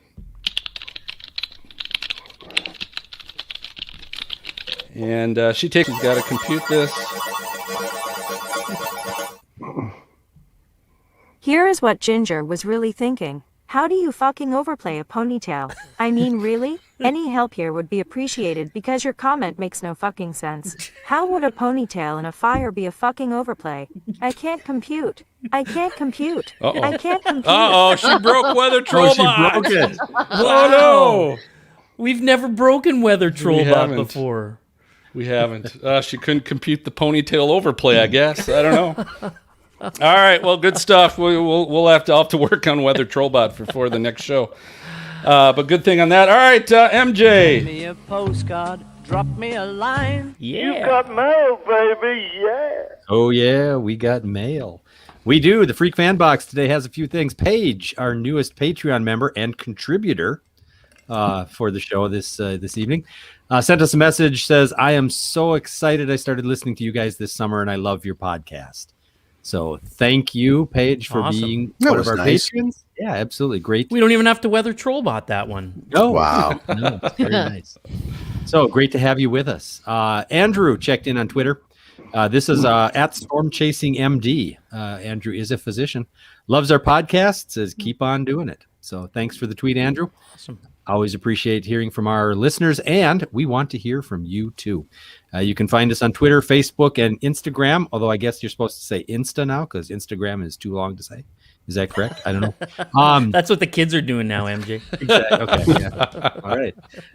and she's got to compute this. Here is what Ginger was really thinking. How do you fucking overplay a ponytail? I mean, really? Any help here would be appreciated because your comment makes no fucking sense. How would a ponytail in a fire be a fucking overplay? I can't compute. I can't compute. Uh-oh. I can't compute. Uh-oh, she broke Weather Trollbot. broke it. Oh, no. We've never broken Weather Trollbot haven't. before. We haven't. She couldn't compute the ponytail overplay, I guess. I don't know. All right, well, good stuff. I'll have to work on Weather Trollbot for the next show. But good thing on that. All right, MJ. Send me a postcard, drop me a line. Yeah. You got mail, baby, yeah. Oh, yeah, we got mail. We do. The Freak Fan Box today has a few things. Paige, our newest Patreon member and contributor for the show this evening, sent us a message, says, I am so excited I started listening to you guys this summer, and I love your podcast. So thank you, Paige, for Awesome. being That one was of our nice. patrons. Yeah, absolutely. Great. We don't even have to Weather Trollbot that one. No. Wow. No, it's very nice. So great to have you with us. Andrew checked in on Twitter. This is at Storm Chasing MD. Andrew is a physician. Loves our podcast. Says keep on doing it. So thanks for the tweet, Andrew. Awesome. Always appreciate hearing from our listeners, and we want to hear from you too. You can find us on Twitter, Facebook, and Instagram, although I guess you're supposed to say Insta now because Instagram is too long to say. Is that correct? I don't know. That's what the kids are doing now, MJ. Exactly. Okay. Yeah.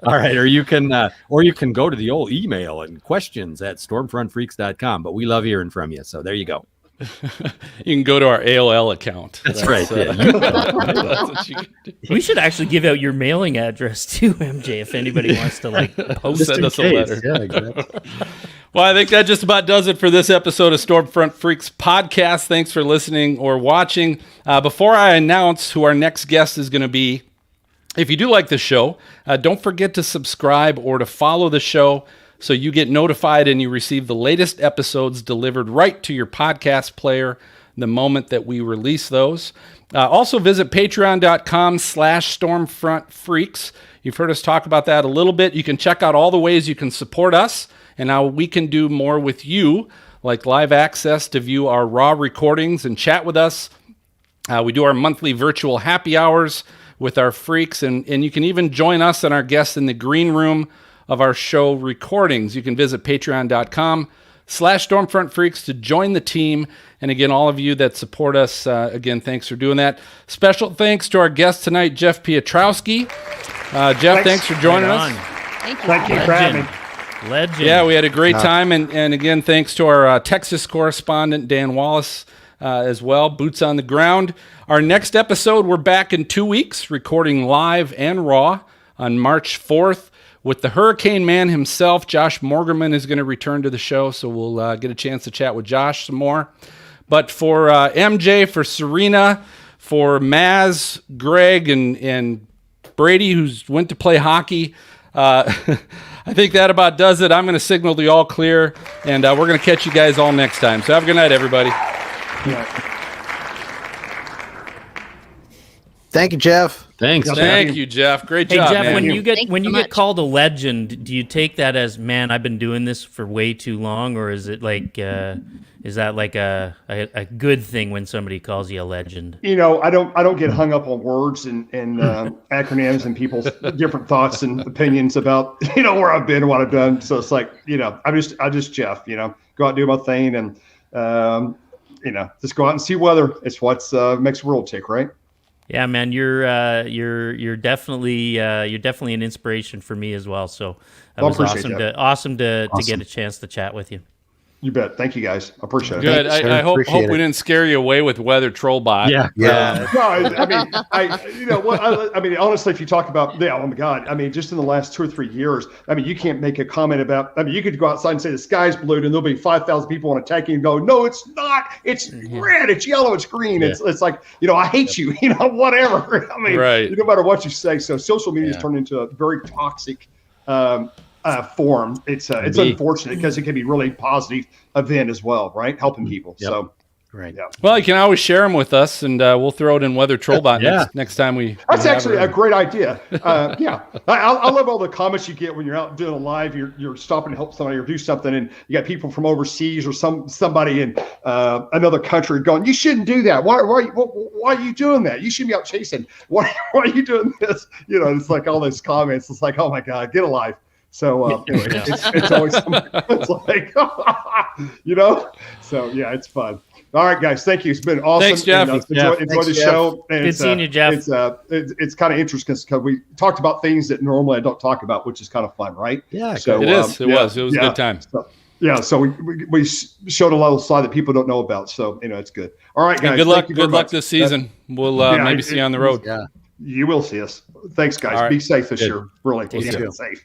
All right. Or you can go to the old email and questions at stormfrontfreaks.com. But we love hearing from you. So there you go. You can go to our AOL account. That's right. Yeah. That's what you can do. We should actually give out your mailing address too, MJ, if anybody wants to post Send in us a case. letter. Yeah, exactly. Well, I think that just about does it for this episode of Stormfront Freaks podcast. Thanks for listening or watching. Before I announce who our next guest is going to be, if you do like the show, don't forget to subscribe or to follow the show so you get notified and you receive the latest episodes delivered right to your podcast player the moment that we release those. Also visit patreon.com/stormfrontfreaks. You've heard us talk about that a little bit. You can check out all the ways you can support us and how we can do more with you, like live access to view our raw recordings and chat with us. We do our monthly virtual happy hours with our freaks, and you can even join us and our guests in the green room of our show recordings. You can visit patreon.com/stormfrontfreaks to join the team. And again, all of you that support us, again, thanks for doing that. Special thanks to our guest tonight, Jeff Piotrowski. Jeff, thanks for joining us. Thank you for having me. Legend. Yeah, we had a great time. And again, thanks to our Texas correspondent, Dan Wallace, as well. Boots on the ground. Our next episode, we're back in 2 weeks, recording live and raw on March 4th. With the Hurricane Man himself, Josh Morgerman is going to return to the show, so we'll get a chance to chat with Josh some more. But for MJ, for Serena, for Maz, Greg, and Brady, who's went to play hockey, I think that about does it. I'm going to signal the all clear, and we're going to catch you guys all next time. So have a good night, everybody. Thank you, Jeff. Thanks. Thank you, Jeff. Great Hey job, Jeff, man. when you get Thank you when so you get much. called a legend, do you take that as, man, I've been doing this for way too long, or is it like is that like a good thing when somebody calls you a legend? You know, I don't get hung up on words and acronyms and people's different thoughts and opinions about, where I've been and what I've done. So it's like, I just Jeff, go out and do my thing and, just go out and see weather. It's what's makes the world tick, right? Yeah, man, you're definitely an inspiration for me as well. So it was appreciate awesome that. to get a chance to chat with you. You bet. Thank you, guys. I appreciate it. Good. Thanks, sir. I hope Appreciate we it. didn't scare you away with Weather Trollbot. Yeah. Yeah. No, honestly, if you talk about, oh my God, just in the last 2 or 3 years, you can't make a comment about, you could go outside and say the sky's blue and there'll be 5,000 people want to attack you and go, no, it's not. It's red. It's yellow. It's green. Yeah. It's like, I hate you, whatever. Right. No matter what you say. So social media has turned into a very toxic form. It's unfortunate because it can be really positive event as well, right? Helping people. Yep. So Right. Yeah. Well, you can always share them with us, and we'll throw it in Weather Trollbot next time we. That's actually have a great idea. Yeah, I love all the comments you get when you're out doing a live. You're stopping to help somebody or do something, and you got people from overseas or somebody in another country going, "You shouldn't do that. Why are you doing that? You shouldn't be out chasing. Why are you doing this?" You know, it's like all those comments. It's like, oh my God, get a life. So anyway, it's always something. It's like, you know. So yeah, it's fun. All right, guys. Thank you. It's been awesome. Thanks, Jeff. And, enjoy the show. And Good seeing you, Jeff. It's kind of interesting because we talked about things that normally I don't talk about, which is kind of fun, right? Yeah. So it is. It was a good time. So we showed a little side that people don't know about. So it's good. All right, guys. And good luck. Good luck much. this season. We'll maybe see you on the road. Yeah. You will see us. Thanks, guys. Right. Be safe this year. Really, Take care. safe.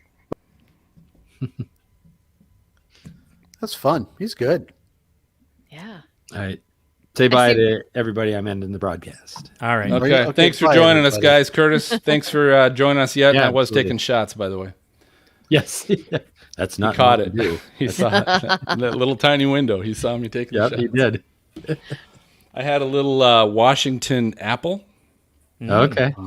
That's fun. He's good. Yeah. All right. Say bye to everybody. I'm ending the broadcast. All right. Okay. Thanks for bye, joining us, everybody. guys. Curtis, thanks for joining us yet. Yeah, I was absolutely. taking shots, by the way. Yes. That's not Caught what it. I do. He saw that little tiny window. He saw me taking Yep, shots. he did. I had a little Washington apple. Okay.